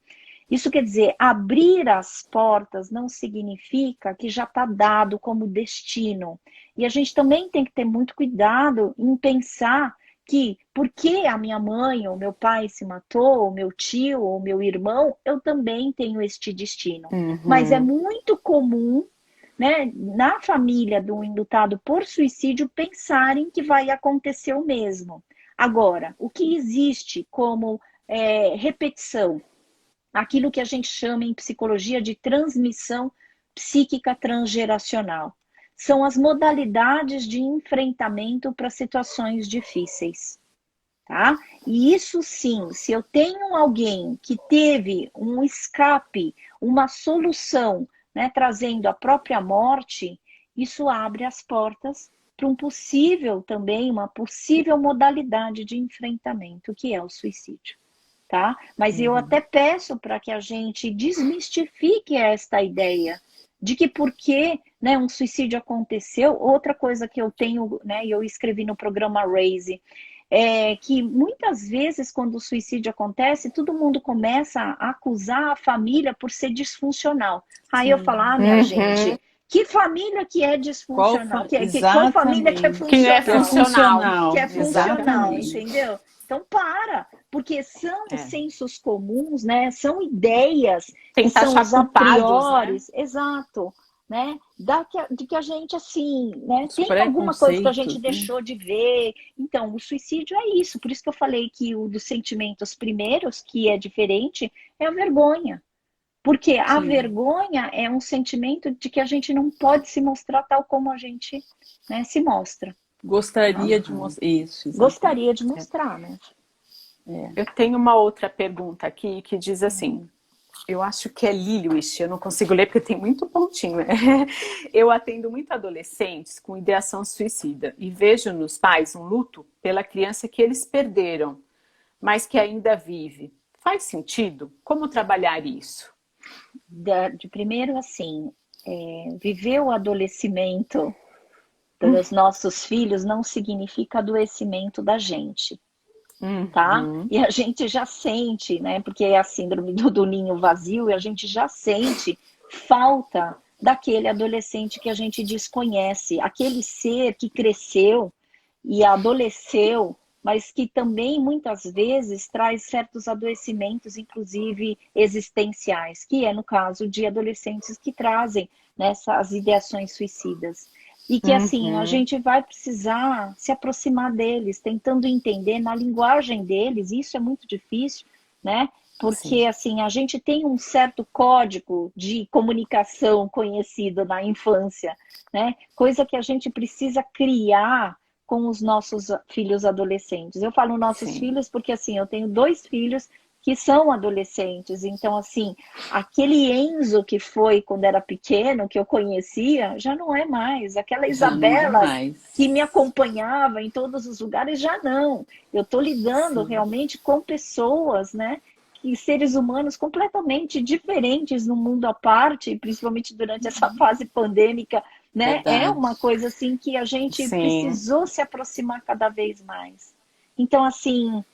[SPEAKER 3] Isso quer dizer, abrir as portas não significa que já está dado como destino. E a gente também tem que ter muito cuidado em pensar que, porque a minha mãe ou meu pai se matou, ou meu tio ou meu irmão, eu também tenho este destino. Mas é muito comum, né, na família do enlutado por suicídio, pensarem que vai acontecer o mesmo. Agora, o que existe como repetição? Aquilo que a gente chama em psicologia de transmissão psíquica transgeracional. São as modalidades de enfrentamento para situações difíceis. Tá? E isso sim, se eu tenho alguém que teve um escape, uma solução, né, trazendo a própria morte, isso abre as portas para um possível também, uma possível modalidade de enfrentamento, que é o suicídio. Tá? Mas eu até peço para que a gente desmistifique esta ideia de que porque, né, um suicídio aconteceu, outra coisa que eu tenho, né, eu escrevi no programa Raise, é que muitas vezes quando o suicídio acontece, todo mundo começa a acusar a família por ser disfuncional. Aí eu falo, minha gente, que família que é disfuncional? Qual família que é funcional?
[SPEAKER 2] Que é funcional.
[SPEAKER 3] Que é funcional, entendeu? Então, porque são sensos comuns, né? São ideias que são os a priori, né? Exato. né? De que a gente, assim, né?
[SPEAKER 1] Os
[SPEAKER 3] Tem alguma coisa que a gente
[SPEAKER 1] preconceitos, né?
[SPEAKER 3] deixou de ver. Então, o suicídio é isso. Por isso que eu falei que o dos sentimentos primeiros, que é diferente, é a vergonha. Porque a
[SPEAKER 1] Sim.
[SPEAKER 3] vergonha é um sentimento de que a gente não pode se mostrar tal como a gente, né, se mostra.
[SPEAKER 1] Gostaria de
[SPEAKER 2] Uhum.
[SPEAKER 1] mostrar. Isso, exatamente.
[SPEAKER 3] Gostaria de mostrar, né?
[SPEAKER 2] Eu tenho uma outra pergunta aqui que diz assim, eu acho que é Liliwish, eu não consigo ler porque tem muito pontinho. Né? Eu atendo muito adolescentes com ideação suicida e vejo nos pais um luto pela criança que eles perderam, mas que ainda vive. Faz sentido? Como trabalhar isso?
[SPEAKER 3] De primeiro, assim, viver o adoecimento dos nossos filhos não significa adoecimento da gente, tá?
[SPEAKER 2] Uhum.
[SPEAKER 3] E a gente já sente, né? Porque é a síndrome do ninho vazio, e a gente já sente falta daquele adolescente que a gente desconhece, aquele ser que cresceu e adoeceu, mas que também muitas vezes traz certos adoecimentos, inclusive existenciais, que é no caso de adolescentes que trazem nessas ideações suicidas. E que assim, a
[SPEAKER 2] Uhum.
[SPEAKER 3] gente vai precisar se aproximar deles, tentando entender na linguagem deles, e isso é muito difícil, né? Porque
[SPEAKER 2] Sim.
[SPEAKER 3] assim, a gente tem um certo código de comunicação conhecido na infância, né? Coisa que a gente precisa criar com os nossos filhos adolescentes. Eu falo nossos
[SPEAKER 2] Sim.
[SPEAKER 3] filhos porque assim, eu tenho 2 filhos que são adolescentes, então assim, aquele Enzo que foi quando era pequeno, que eu conhecia, já não é mais. Aquela
[SPEAKER 1] Já não é
[SPEAKER 3] Isabela que me
[SPEAKER 1] mais.
[SPEAKER 3] acompanhava em todos os lugares, já não. Eu estou lidando
[SPEAKER 1] Sim,
[SPEAKER 3] realmente com pessoas, né? Que seres humanos completamente diferentes no mundo à parte, principalmente durante essa fase pandêmica, né? É
[SPEAKER 1] verdade.
[SPEAKER 3] uma coisa assim que a gente
[SPEAKER 2] Sim.
[SPEAKER 3] precisou se aproximar cada vez mais. Então, assim,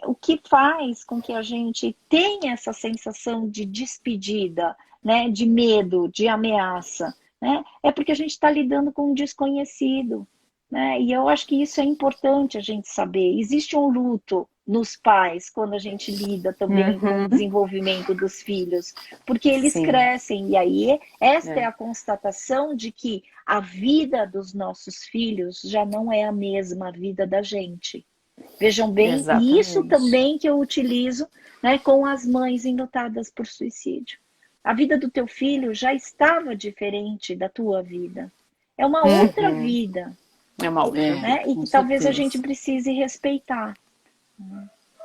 [SPEAKER 3] o que faz com que a gente tenha essa sensação de despedida, né, de medo, de ameaça, né, é porque a gente está lidando com um desconhecido, né, e eu acho que isso é importante a gente saber. Existe um luto nos pais quando a gente lida também com o
[SPEAKER 2] Uhum.
[SPEAKER 3] desenvolvimento dos filhos, porque eles
[SPEAKER 2] Sim.
[SPEAKER 3] crescem, e aí esta é
[SPEAKER 2] É.
[SPEAKER 3] a constatação de que a vida dos nossos filhos já não é a mesma vida da gente. Vejam bem, e isso
[SPEAKER 2] Exatamente.
[SPEAKER 3] também que eu utilizo, né, com as mães enlutadas por suicídio. A vida do teu filho já estava diferente da tua vida. É uma outra
[SPEAKER 2] Uhum.
[SPEAKER 3] vida,
[SPEAKER 2] É uma outra
[SPEAKER 1] É,
[SPEAKER 3] né?
[SPEAKER 2] vida.
[SPEAKER 3] E
[SPEAKER 1] com
[SPEAKER 3] que talvez a
[SPEAKER 1] certeza.
[SPEAKER 3] gente precise respeitar.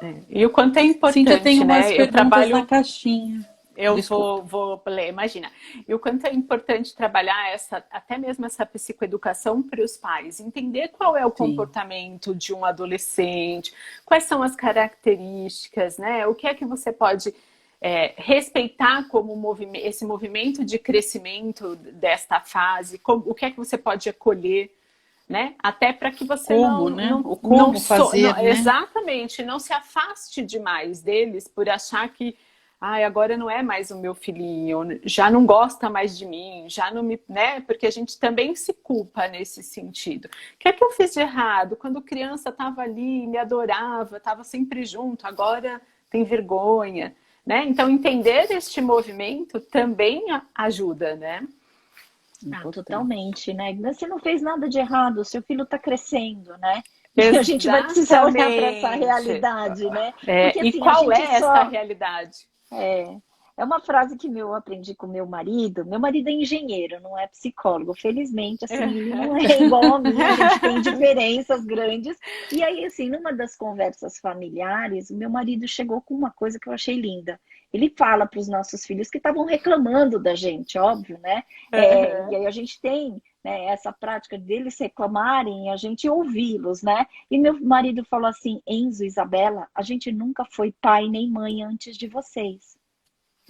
[SPEAKER 2] É. E o quanto é
[SPEAKER 1] Cíntia, tem
[SPEAKER 2] importante,
[SPEAKER 1] umas
[SPEAKER 2] né? Eu
[SPEAKER 1] perguntas na
[SPEAKER 2] trabalho,
[SPEAKER 1] caixinha.
[SPEAKER 2] eu
[SPEAKER 1] Desculpa.
[SPEAKER 2] vou ler, imagina. E o quanto é importante trabalhar essa, até mesmo essa psicoeducação para os pais, entender qual é o
[SPEAKER 1] Sim.
[SPEAKER 2] comportamento de um adolescente, quais são as características, né? O que é que você pode respeitar como esse movimento de crescimento desta fase, o que é que você pode acolher, né? Até para que você
[SPEAKER 1] Como,
[SPEAKER 2] não,
[SPEAKER 1] né?
[SPEAKER 2] não,
[SPEAKER 1] O
[SPEAKER 2] não,
[SPEAKER 1] como fazer, né?
[SPEAKER 2] exatamente, não se afaste demais deles por achar que ai, agora não é mais o meu filhinho, já não gosta mais de mim, já não me, né? Porque a gente também se culpa nesse sentido. O que é que eu fiz de errado? Quando criança estava ali, me adorava, estava sempre junto, agora tem vergonha, né? Então entender este movimento também ajuda, né?
[SPEAKER 3] Ah,
[SPEAKER 1] Importante.
[SPEAKER 3] totalmente, né? Você não fez nada de errado, seu filho está crescendo, né? E a gente vai precisar olhar para essa
[SPEAKER 2] Exatamente.
[SPEAKER 3] realidade, né? Porque
[SPEAKER 2] E
[SPEAKER 3] assim, a
[SPEAKER 2] qual
[SPEAKER 3] gente
[SPEAKER 2] é esta
[SPEAKER 3] só
[SPEAKER 2] realidade?
[SPEAKER 3] é uma frase que eu aprendi com meu marido. Meu marido é engenheiro, não é psicólogo. Felizmente, assim, ele não é igual a mim, a gente tem diferenças grandes. E aí, assim, numa das conversas familiares, o meu marido chegou com uma coisa que eu achei linda. Ele fala para os nossos filhos que estavam reclamando da gente, óbvio, né? E aí a gente tem, né, essa prática deles reclamarem e a gente ouvi-los, né? E meu marido falou assim: Enzo, Isabela, a gente nunca foi pai nem mãe antes de vocês.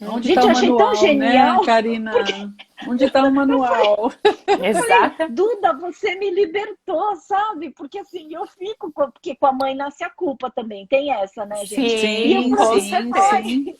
[SPEAKER 1] Onde está
[SPEAKER 3] Gente,
[SPEAKER 1] o
[SPEAKER 3] eu achei tão
[SPEAKER 1] manual, né,
[SPEAKER 3] genial, porque
[SPEAKER 1] Karina? Onde está o
[SPEAKER 3] eu falei,
[SPEAKER 1] manual?
[SPEAKER 3] eu falei,
[SPEAKER 2] Exata.
[SPEAKER 3] Duda, você me libertou, sabe? Porque assim, eu fico, porque com a mãe nasce a culpa também, tem essa, né, gente? E eu
[SPEAKER 2] Sim,
[SPEAKER 1] Sim,
[SPEAKER 2] com
[SPEAKER 3] falei,
[SPEAKER 1] sim,
[SPEAKER 3] ai,
[SPEAKER 2] certeza.
[SPEAKER 1] sim.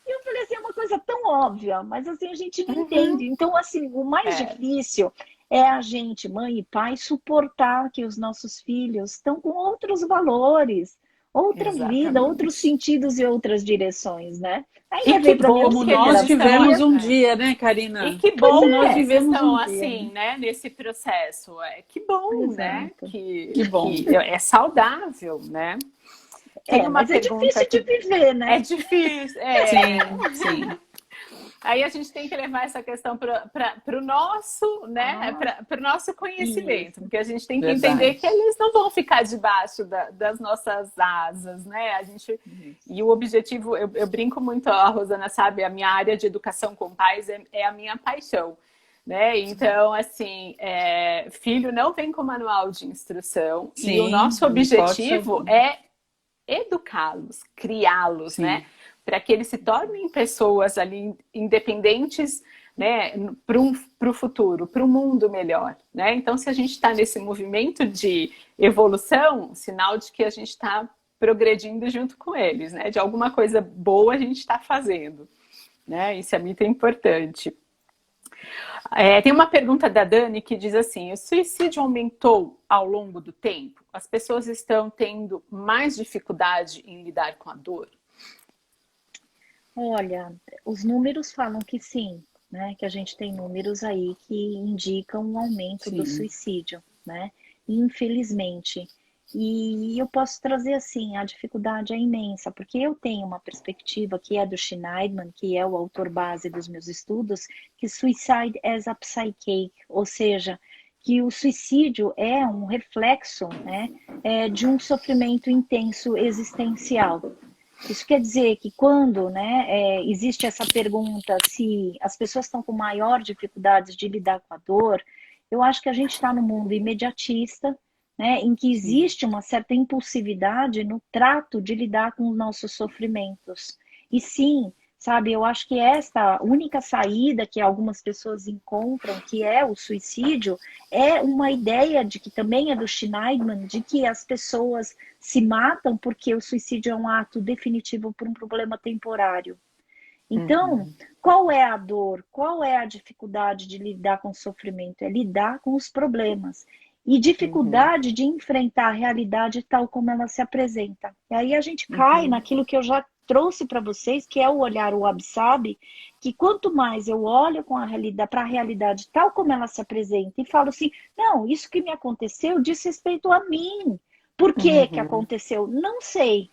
[SPEAKER 3] eu falei assim, é uma coisa tão óbvia, mas assim, a gente não
[SPEAKER 2] Uhum.
[SPEAKER 3] entende. Então, assim, o mais
[SPEAKER 2] É,
[SPEAKER 3] difícil é a gente, mãe e pai, suportar que os nossos filhos estão com outros valores, outra vida, outros
[SPEAKER 2] Exatamente.
[SPEAKER 3] sentidos e outras direções, né?
[SPEAKER 2] E
[SPEAKER 3] Ainda
[SPEAKER 2] que
[SPEAKER 3] vem para minha
[SPEAKER 2] bom
[SPEAKER 1] Como
[SPEAKER 2] que eles
[SPEAKER 1] nós
[SPEAKER 2] estão,
[SPEAKER 1] tivemos
[SPEAKER 3] psiquiatria.
[SPEAKER 1] um
[SPEAKER 2] né?
[SPEAKER 1] dia, né,
[SPEAKER 2] E
[SPEAKER 1] Karina?
[SPEAKER 2] que
[SPEAKER 1] Como
[SPEAKER 2] bom
[SPEAKER 1] nós
[SPEAKER 2] que vocês
[SPEAKER 1] vivemos
[SPEAKER 2] estão
[SPEAKER 1] um dia.
[SPEAKER 2] assim, né, nesse processo. Que bom, né?
[SPEAKER 3] Exato.
[SPEAKER 1] Que bom.
[SPEAKER 2] Que é saudável, né? Tem
[SPEAKER 3] É,
[SPEAKER 2] uma
[SPEAKER 3] mas é
[SPEAKER 2] pergunta
[SPEAKER 3] difícil de
[SPEAKER 2] aqui.
[SPEAKER 3] viver,
[SPEAKER 2] É
[SPEAKER 3] né?
[SPEAKER 2] difícil,
[SPEAKER 1] Sim, sim.
[SPEAKER 2] Aí a gente tem que levar essa questão para o nosso, né,
[SPEAKER 3] Ah,
[SPEAKER 2] para o nosso conhecimento,
[SPEAKER 3] isso.
[SPEAKER 2] porque a gente tem que entender que
[SPEAKER 1] Verdade.
[SPEAKER 2] eles não vão ficar debaixo das nossas asas, né?
[SPEAKER 3] Isso.
[SPEAKER 2] E o objetivo, eu brinco muito, a Rosana sabe, a minha área de educação com pais é a minha paixão. Né? Então, assim, filho não vem com manual de instrução e o
[SPEAKER 1] Sim,
[SPEAKER 2] nosso
[SPEAKER 1] de hipótese
[SPEAKER 2] objetivo
[SPEAKER 1] alguma.
[SPEAKER 2] é educá-los, criá-los, né?
[SPEAKER 1] Sim.
[SPEAKER 2] Para que eles se tornem pessoas ali independentes, né? Para o futuro, para o mundo melhor, né? Então, se a gente está nesse movimento de evolução, sinal de que a gente está progredindo junto com eles, né? De alguma coisa boa a gente está fazendo, né? Isso é muito importante. Tem uma pergunta da Dani que diz assim: o suicídio aumentou ao longo do tempo? As pessoas estão tendo mais dificuldade em lidar com a dor?
[SPEAKER 3] Olha, os números falam que sim, né? Que a gente tem números aí que indicam um aumento do
[SPEAKER 1] Sim.
[SPEAKER 3] suicídio, né? Infelizmente. E eu posso trazer assim, a dificuldade é imensa, porque eu tenho uma perspectiva que é do Schneidman, que é o autor base dos meus estudos, que suicide as a psyche, ou seja, que o suicídio é um reflexo, né, de um sofrimento intenso existencial. Isso quer dizer que quando, né, existe essa pergunta se as pessoas estão com maior dificuldade de lidar com a dor, eu acho que a gente está no mundo imediatista, né, em que
[SPEAKER 1] Sim.
[SPEAKER 3] existe uma certa impulsividade no trato de lidar com os nossos sofrimentos. E sim, sabe, eu acho que esta única saída que algumas pessoas encontram, que é o suicídio, é uma ideia de que também é do Schneidman, de que as pessoas se matam porque o suicídio é um ato definitivo por um problema temporário. Então,
[SPEAKER 2] Uhum.
[SPEAKER 3] qual é a dor? Qual é a dificuldade de lidar com o sofrimento? É lidar com os problemas. E
[SPEAKER 2] Uhum.
[SPEAKER 3] dificuldade de enfrentar a realidade tal como ela se apresenta. E aí a gente cai
[SPEAKER 1] Uhum.
[SPEAKER 3] naquilo que eu já trouxe para vocês, que é o olhar wabi-sabi, que quanto mais eu olho com a realidade, para a realidade tal como ela se apresenta e falo assim, não, isso que me aconteceu diz respeito a mim. Por que que
[SPEAKER 2] Uhum.
[SPEAKER 3] aconteceu? Não sei.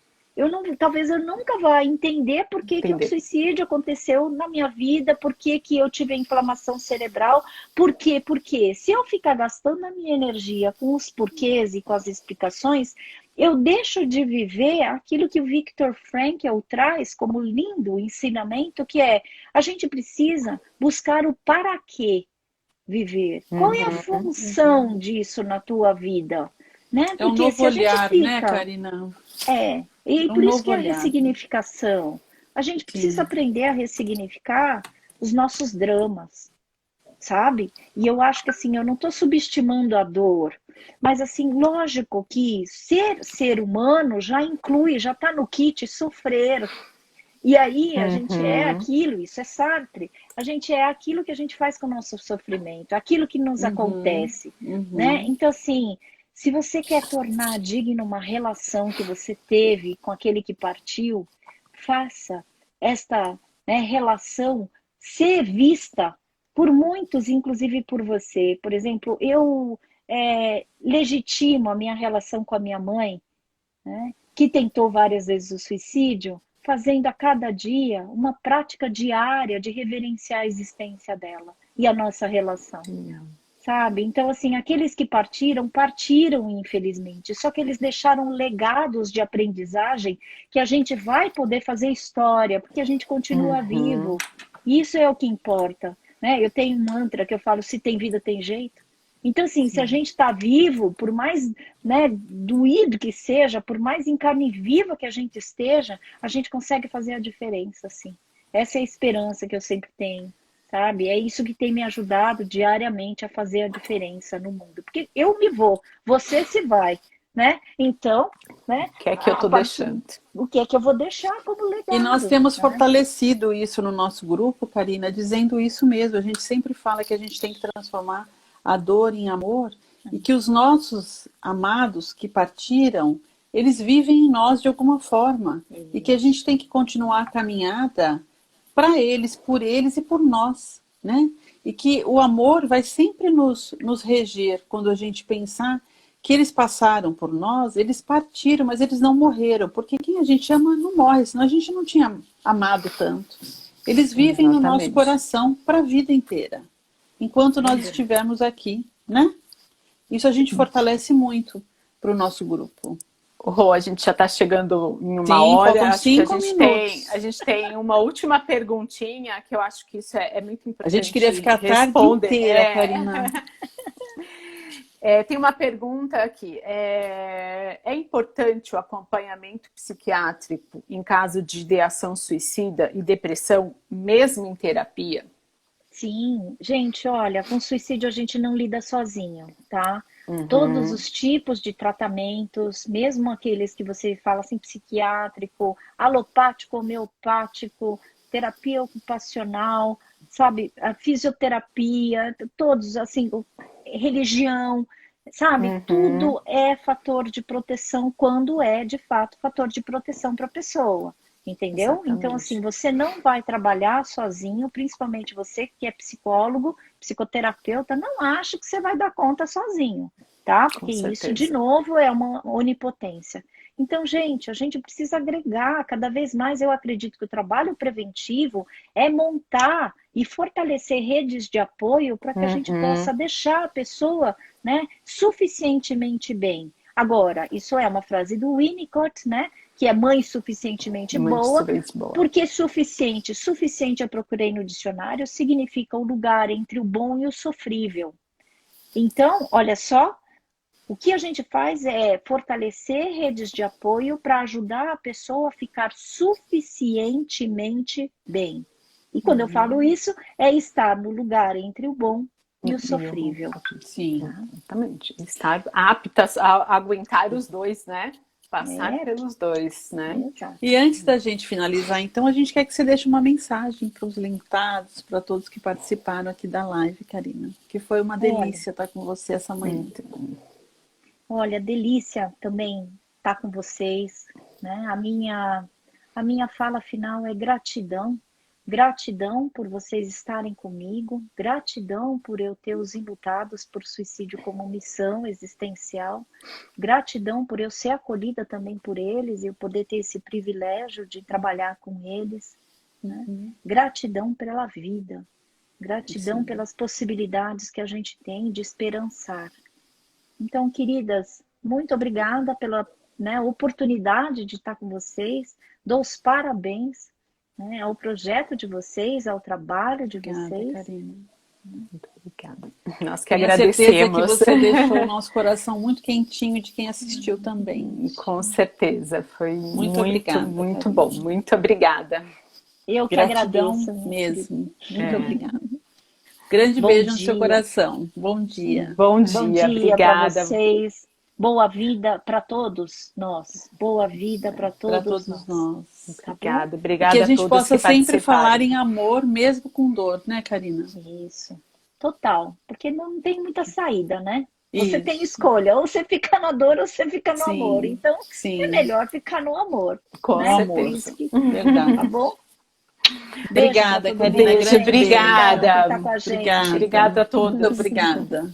[SPEAKER 3] Talvez eu nunca vá entender por que que um
[SPEAKER 2] Entender.
[SPEAKER 3] suicídio aconteceu na minha vida, por que que eu tive inflamação cerebral, por quê? Porque se eu ficar gastando a minha energia com os porquês e com as explicações, eu deixo de viver aquilo que o Viktor Frankl traz como lindo ensinamento, que é a gente precisa buscar o para quê viver. Qual é a
[SPEAKER 2] Uhum.
[SPEAKER 3] função disso na tua vida? Né?
[SPEAKER 1] É um
[SPEAKER 3] Porque
[SPEAKER 1] novo
[SPEAKER 3] se a gente
[SPEAKER 1] olhar, né,
[SPEAKER 3] fica
[SPEAKER 1] Karina?
[SPEAKER 3] e
[SPEAKER 1] É um
[SPEAKER 3] por isso
[SPEAKER 1] novo
[SPEAKER 3] que é a
[SPEAKER 1] olhar.
[SPEAKER 3] ressignificação. A gente precisa
[SPEAKER 1] Sim.
[SPEAKER 3] aprender a ressignificar os nossos dramas, sabe? E eu acho que assim, eu não estou subestimando a dor, mas assim, lógico que ser humano já inclui, já está no kit sofrer. E aí a gente é
[SPEAKER 2] Uhum.
[SPEAKER 3] aquilo, isso é Sartre, a gente é aquilo que a gente faz com o nosso sofrimento, aquilo que nos
[SPEAKER 1] Uhum.
[SPEAKER 3] acontece, né?
[SPEAKER 1] Uhum.
[SPEAKER 3] Então assim, se você quer tornar digna uma relação que você teve com aquele que partiu, faça esta, né, relação ser vista por muitos, inclusive por você. Por exemplo, eu legitimo a minha relação com a minha mãe, né, que tentou várias vezes o suicídio, fazendo a cada dia uma prática diária de reverenciar a existência dela e a nossa relação, sabe? Então, assim, aqueles que partiram, partiram, infelizmente, só que eles deixaram legados de aprendizagem que a gente vai poder fazer história, porque a gente continua
[SPEAKER 2] Uhum.
[SPEAKER 3] vivo. Isso é o que importa, né? Eu tenho um mantra que eu falo, se tem vida, tem jeito. Então, assim, se a
[SPEAKER 1] Sim.
[SPEAKER 3] gente está vivo, por mais, né, doído que seja, por mais em carne viva que a gente esteja, a gente consegue fazer a diferença, assim. Essa é a esperança que eu sempre tenho, sabe? É isso que tem me ajudado diariamente a fazer a diferença no mundo. Porque eu me vou, você se vai, né? Então, né,
[SPEAKER 2] O que é que eu
[SPEAKER 3] a
[SPEAKER 2] tô
[SPEAKER 3] partir,
[SPEAKER 2] deixando?
[SPEAKER 3] o que é que eu vou deixar como
[SPEAKER 1] E nós
[SPEAKER 3] legado,
[SPEAKER 1] temos
[SPEAKER 3] né?
[SPEAKER 1] fortalecido isso no nosso grupo, Karina, dizendo isso mesmo. A gente sempre fala que a gente tem que transformar a dor em amor e que os nossos amados que partiram, eles vivem em nós de alguma forma. E que a gente tem que continuar a caminhada para eles, por eles e por nós, né? E que o amor vai sempre nos reger quando a gente pensar que eles passaram por nós, eles partiram, mas eles não morreram, porque quem a gente ama não morre, senão a gente não tinha amado tanto. Eles vivem no nosso coração para a vida inteira, enquanto nós estivermos aqui, né? Isso a gente fortalece muito para o nosso grupo.
[SPEAKER 2] Rô, a gente já está chegando em uma
[SPEAKER 1] Sim,
[SPEAKER 2] hora.
[SPEAKER 1] faltam
[SPEAKER 2] Acho que
[SPEAKER 1] 5 minutos.
[SPEAKER 2] a gente tem uma última perguntinha, que eu acho que isso é muito importante.
[SPEAKER 1] A gente queria ficar a tarde inteira, Karina.
[SPEAKER 2] Tem uma pergunta aqui. É importante o acompanhamento psiquiátrico em caso de ideação suicida e depressão, mesmo em terapia?
[SPEAKER 3] Sim, gente, olha, com suicídio a gente não lida sozinho, tá? Todos os tipos de tratamentos, mesmo aqueles que você fala assim, psiquiátrico, alopático, homeopático, terapia ocupacional, sabe, a fisioterapia, todos, assim, religião, sabe, tudo é fator de proteção quando é, de fato, fator de proteção para a pessoa. Entendeu?
[SPEAKER 2] Exatamente.
[SPEAKER 3] Então, assim, você não vai trabalhar sozinho, principalmente você que é psicólogo, psicoterapeuta, não acha que você vai dar conta sozinho, tá? Porque isso, de novo, é uma onipotência. Então, gente, a gente precisa agregar cada vez mais. Eu acredito que o trabalho preventivo é montar e fortalecer redes de apoio para que a gente possa deixar a pessoa, né, suficientemente bem. Agora, isso é uma frase do Winnicott, né? Que é mãe suficientemente boa, porque suficiente eu procurei no dicionário, significa o lugar entre o bom e o sofrível. Então, olha só, o que a gente faz é fortalecer redes de apoio para ajudar a pessoa a ficar suficientemente bem. E quando eu falo isso, é estar no lugar entre o bom e o sofrível.
[SPEAKER 2] Sim, exatamente. Estar aptas a aguentar os dois, né? Passar pelos dois, né?
[SPEAKER 1] E antes da gente finalizar, então, a gente quer que você deixe uma mensagem para os limitados, para todos que participaram aqui da live, Karina. Que foi uma delícia estar com você essa manhã.
[SPEAKER 3] Olha, delícia também estar com vocês, né? A minha fala final é gratidão. Gratidão por vocês estarem comigo, gratidão por eu ter os enlutados por suicídio como missão existencial, gratidão por eu ser acolhida também por eles e eu poder ter esse privilégio de trabalhar com eles, né? Gratidão pela vida, gratidão pelas possibilidades que a gente tem de esperançar. Então, queridas, muito obrigada pela, né, oportunidade de estar com vocês, dou os parabéns, né, ao projeto de vocês, ao trabalho de vocês.
[SPEAKER 1] Karina.
[SPEAKER 2] Muito obrigada. Nós que
[SPEAKER 1] agradecemos. Tenho certeza que você deixou o nosso coração muito quentinho de quem assistiu também.
[SPEAKER 2] Com certeza, foi muito
[SPEAKER 1] obrigada,
[SPEAKER 2] muito
[SPEAKER 1] Karina.
[SPEAKER 2] bom. Muito obrigada.
[SPEAKER 3] Eu que
[SPEAKER 1] Gratidão
[SPEAKER 3] agradeço
[SPEAKER 1] mesmo. Muito obrigada. Grande beijo no seu coração. Bom dia.
[SPEAKER 2] Bom dia, obrigada.
[SPEAKER 3] Para vocês. Boa vida para todos nós. Boa vida para todos nós.
[SPEAKER 2] Obrigada, obrigada.
[SPEAKER 1] Que a gente
[SPEAKER 2] todos
[SPEAKER 1] possa
[SPEAKER 2] que
[SPEAKER 1] sempre falar em amor, mesmo com dor, né, Karina?
[SPEAKER 3] Isso. Total. Porque não tem muita saída, né? Você tem escolha. Ou você fica na dor ou você fica no amor. Então, é melhor ficar no amor.
[SPEAKER 2] Com certeza.
[SPEAKER 1] Verdade.
[SPEAKER 3] Tá bom?
[SPEAKER 1] Obrigada, Karina.
[SPEAKER 2] Beijo, obrigada.
[SPEAKER 3] Obrigada.
[SPEAKER 2] Obrigada a todos.
[SPEAKER 1] Muito obrigada.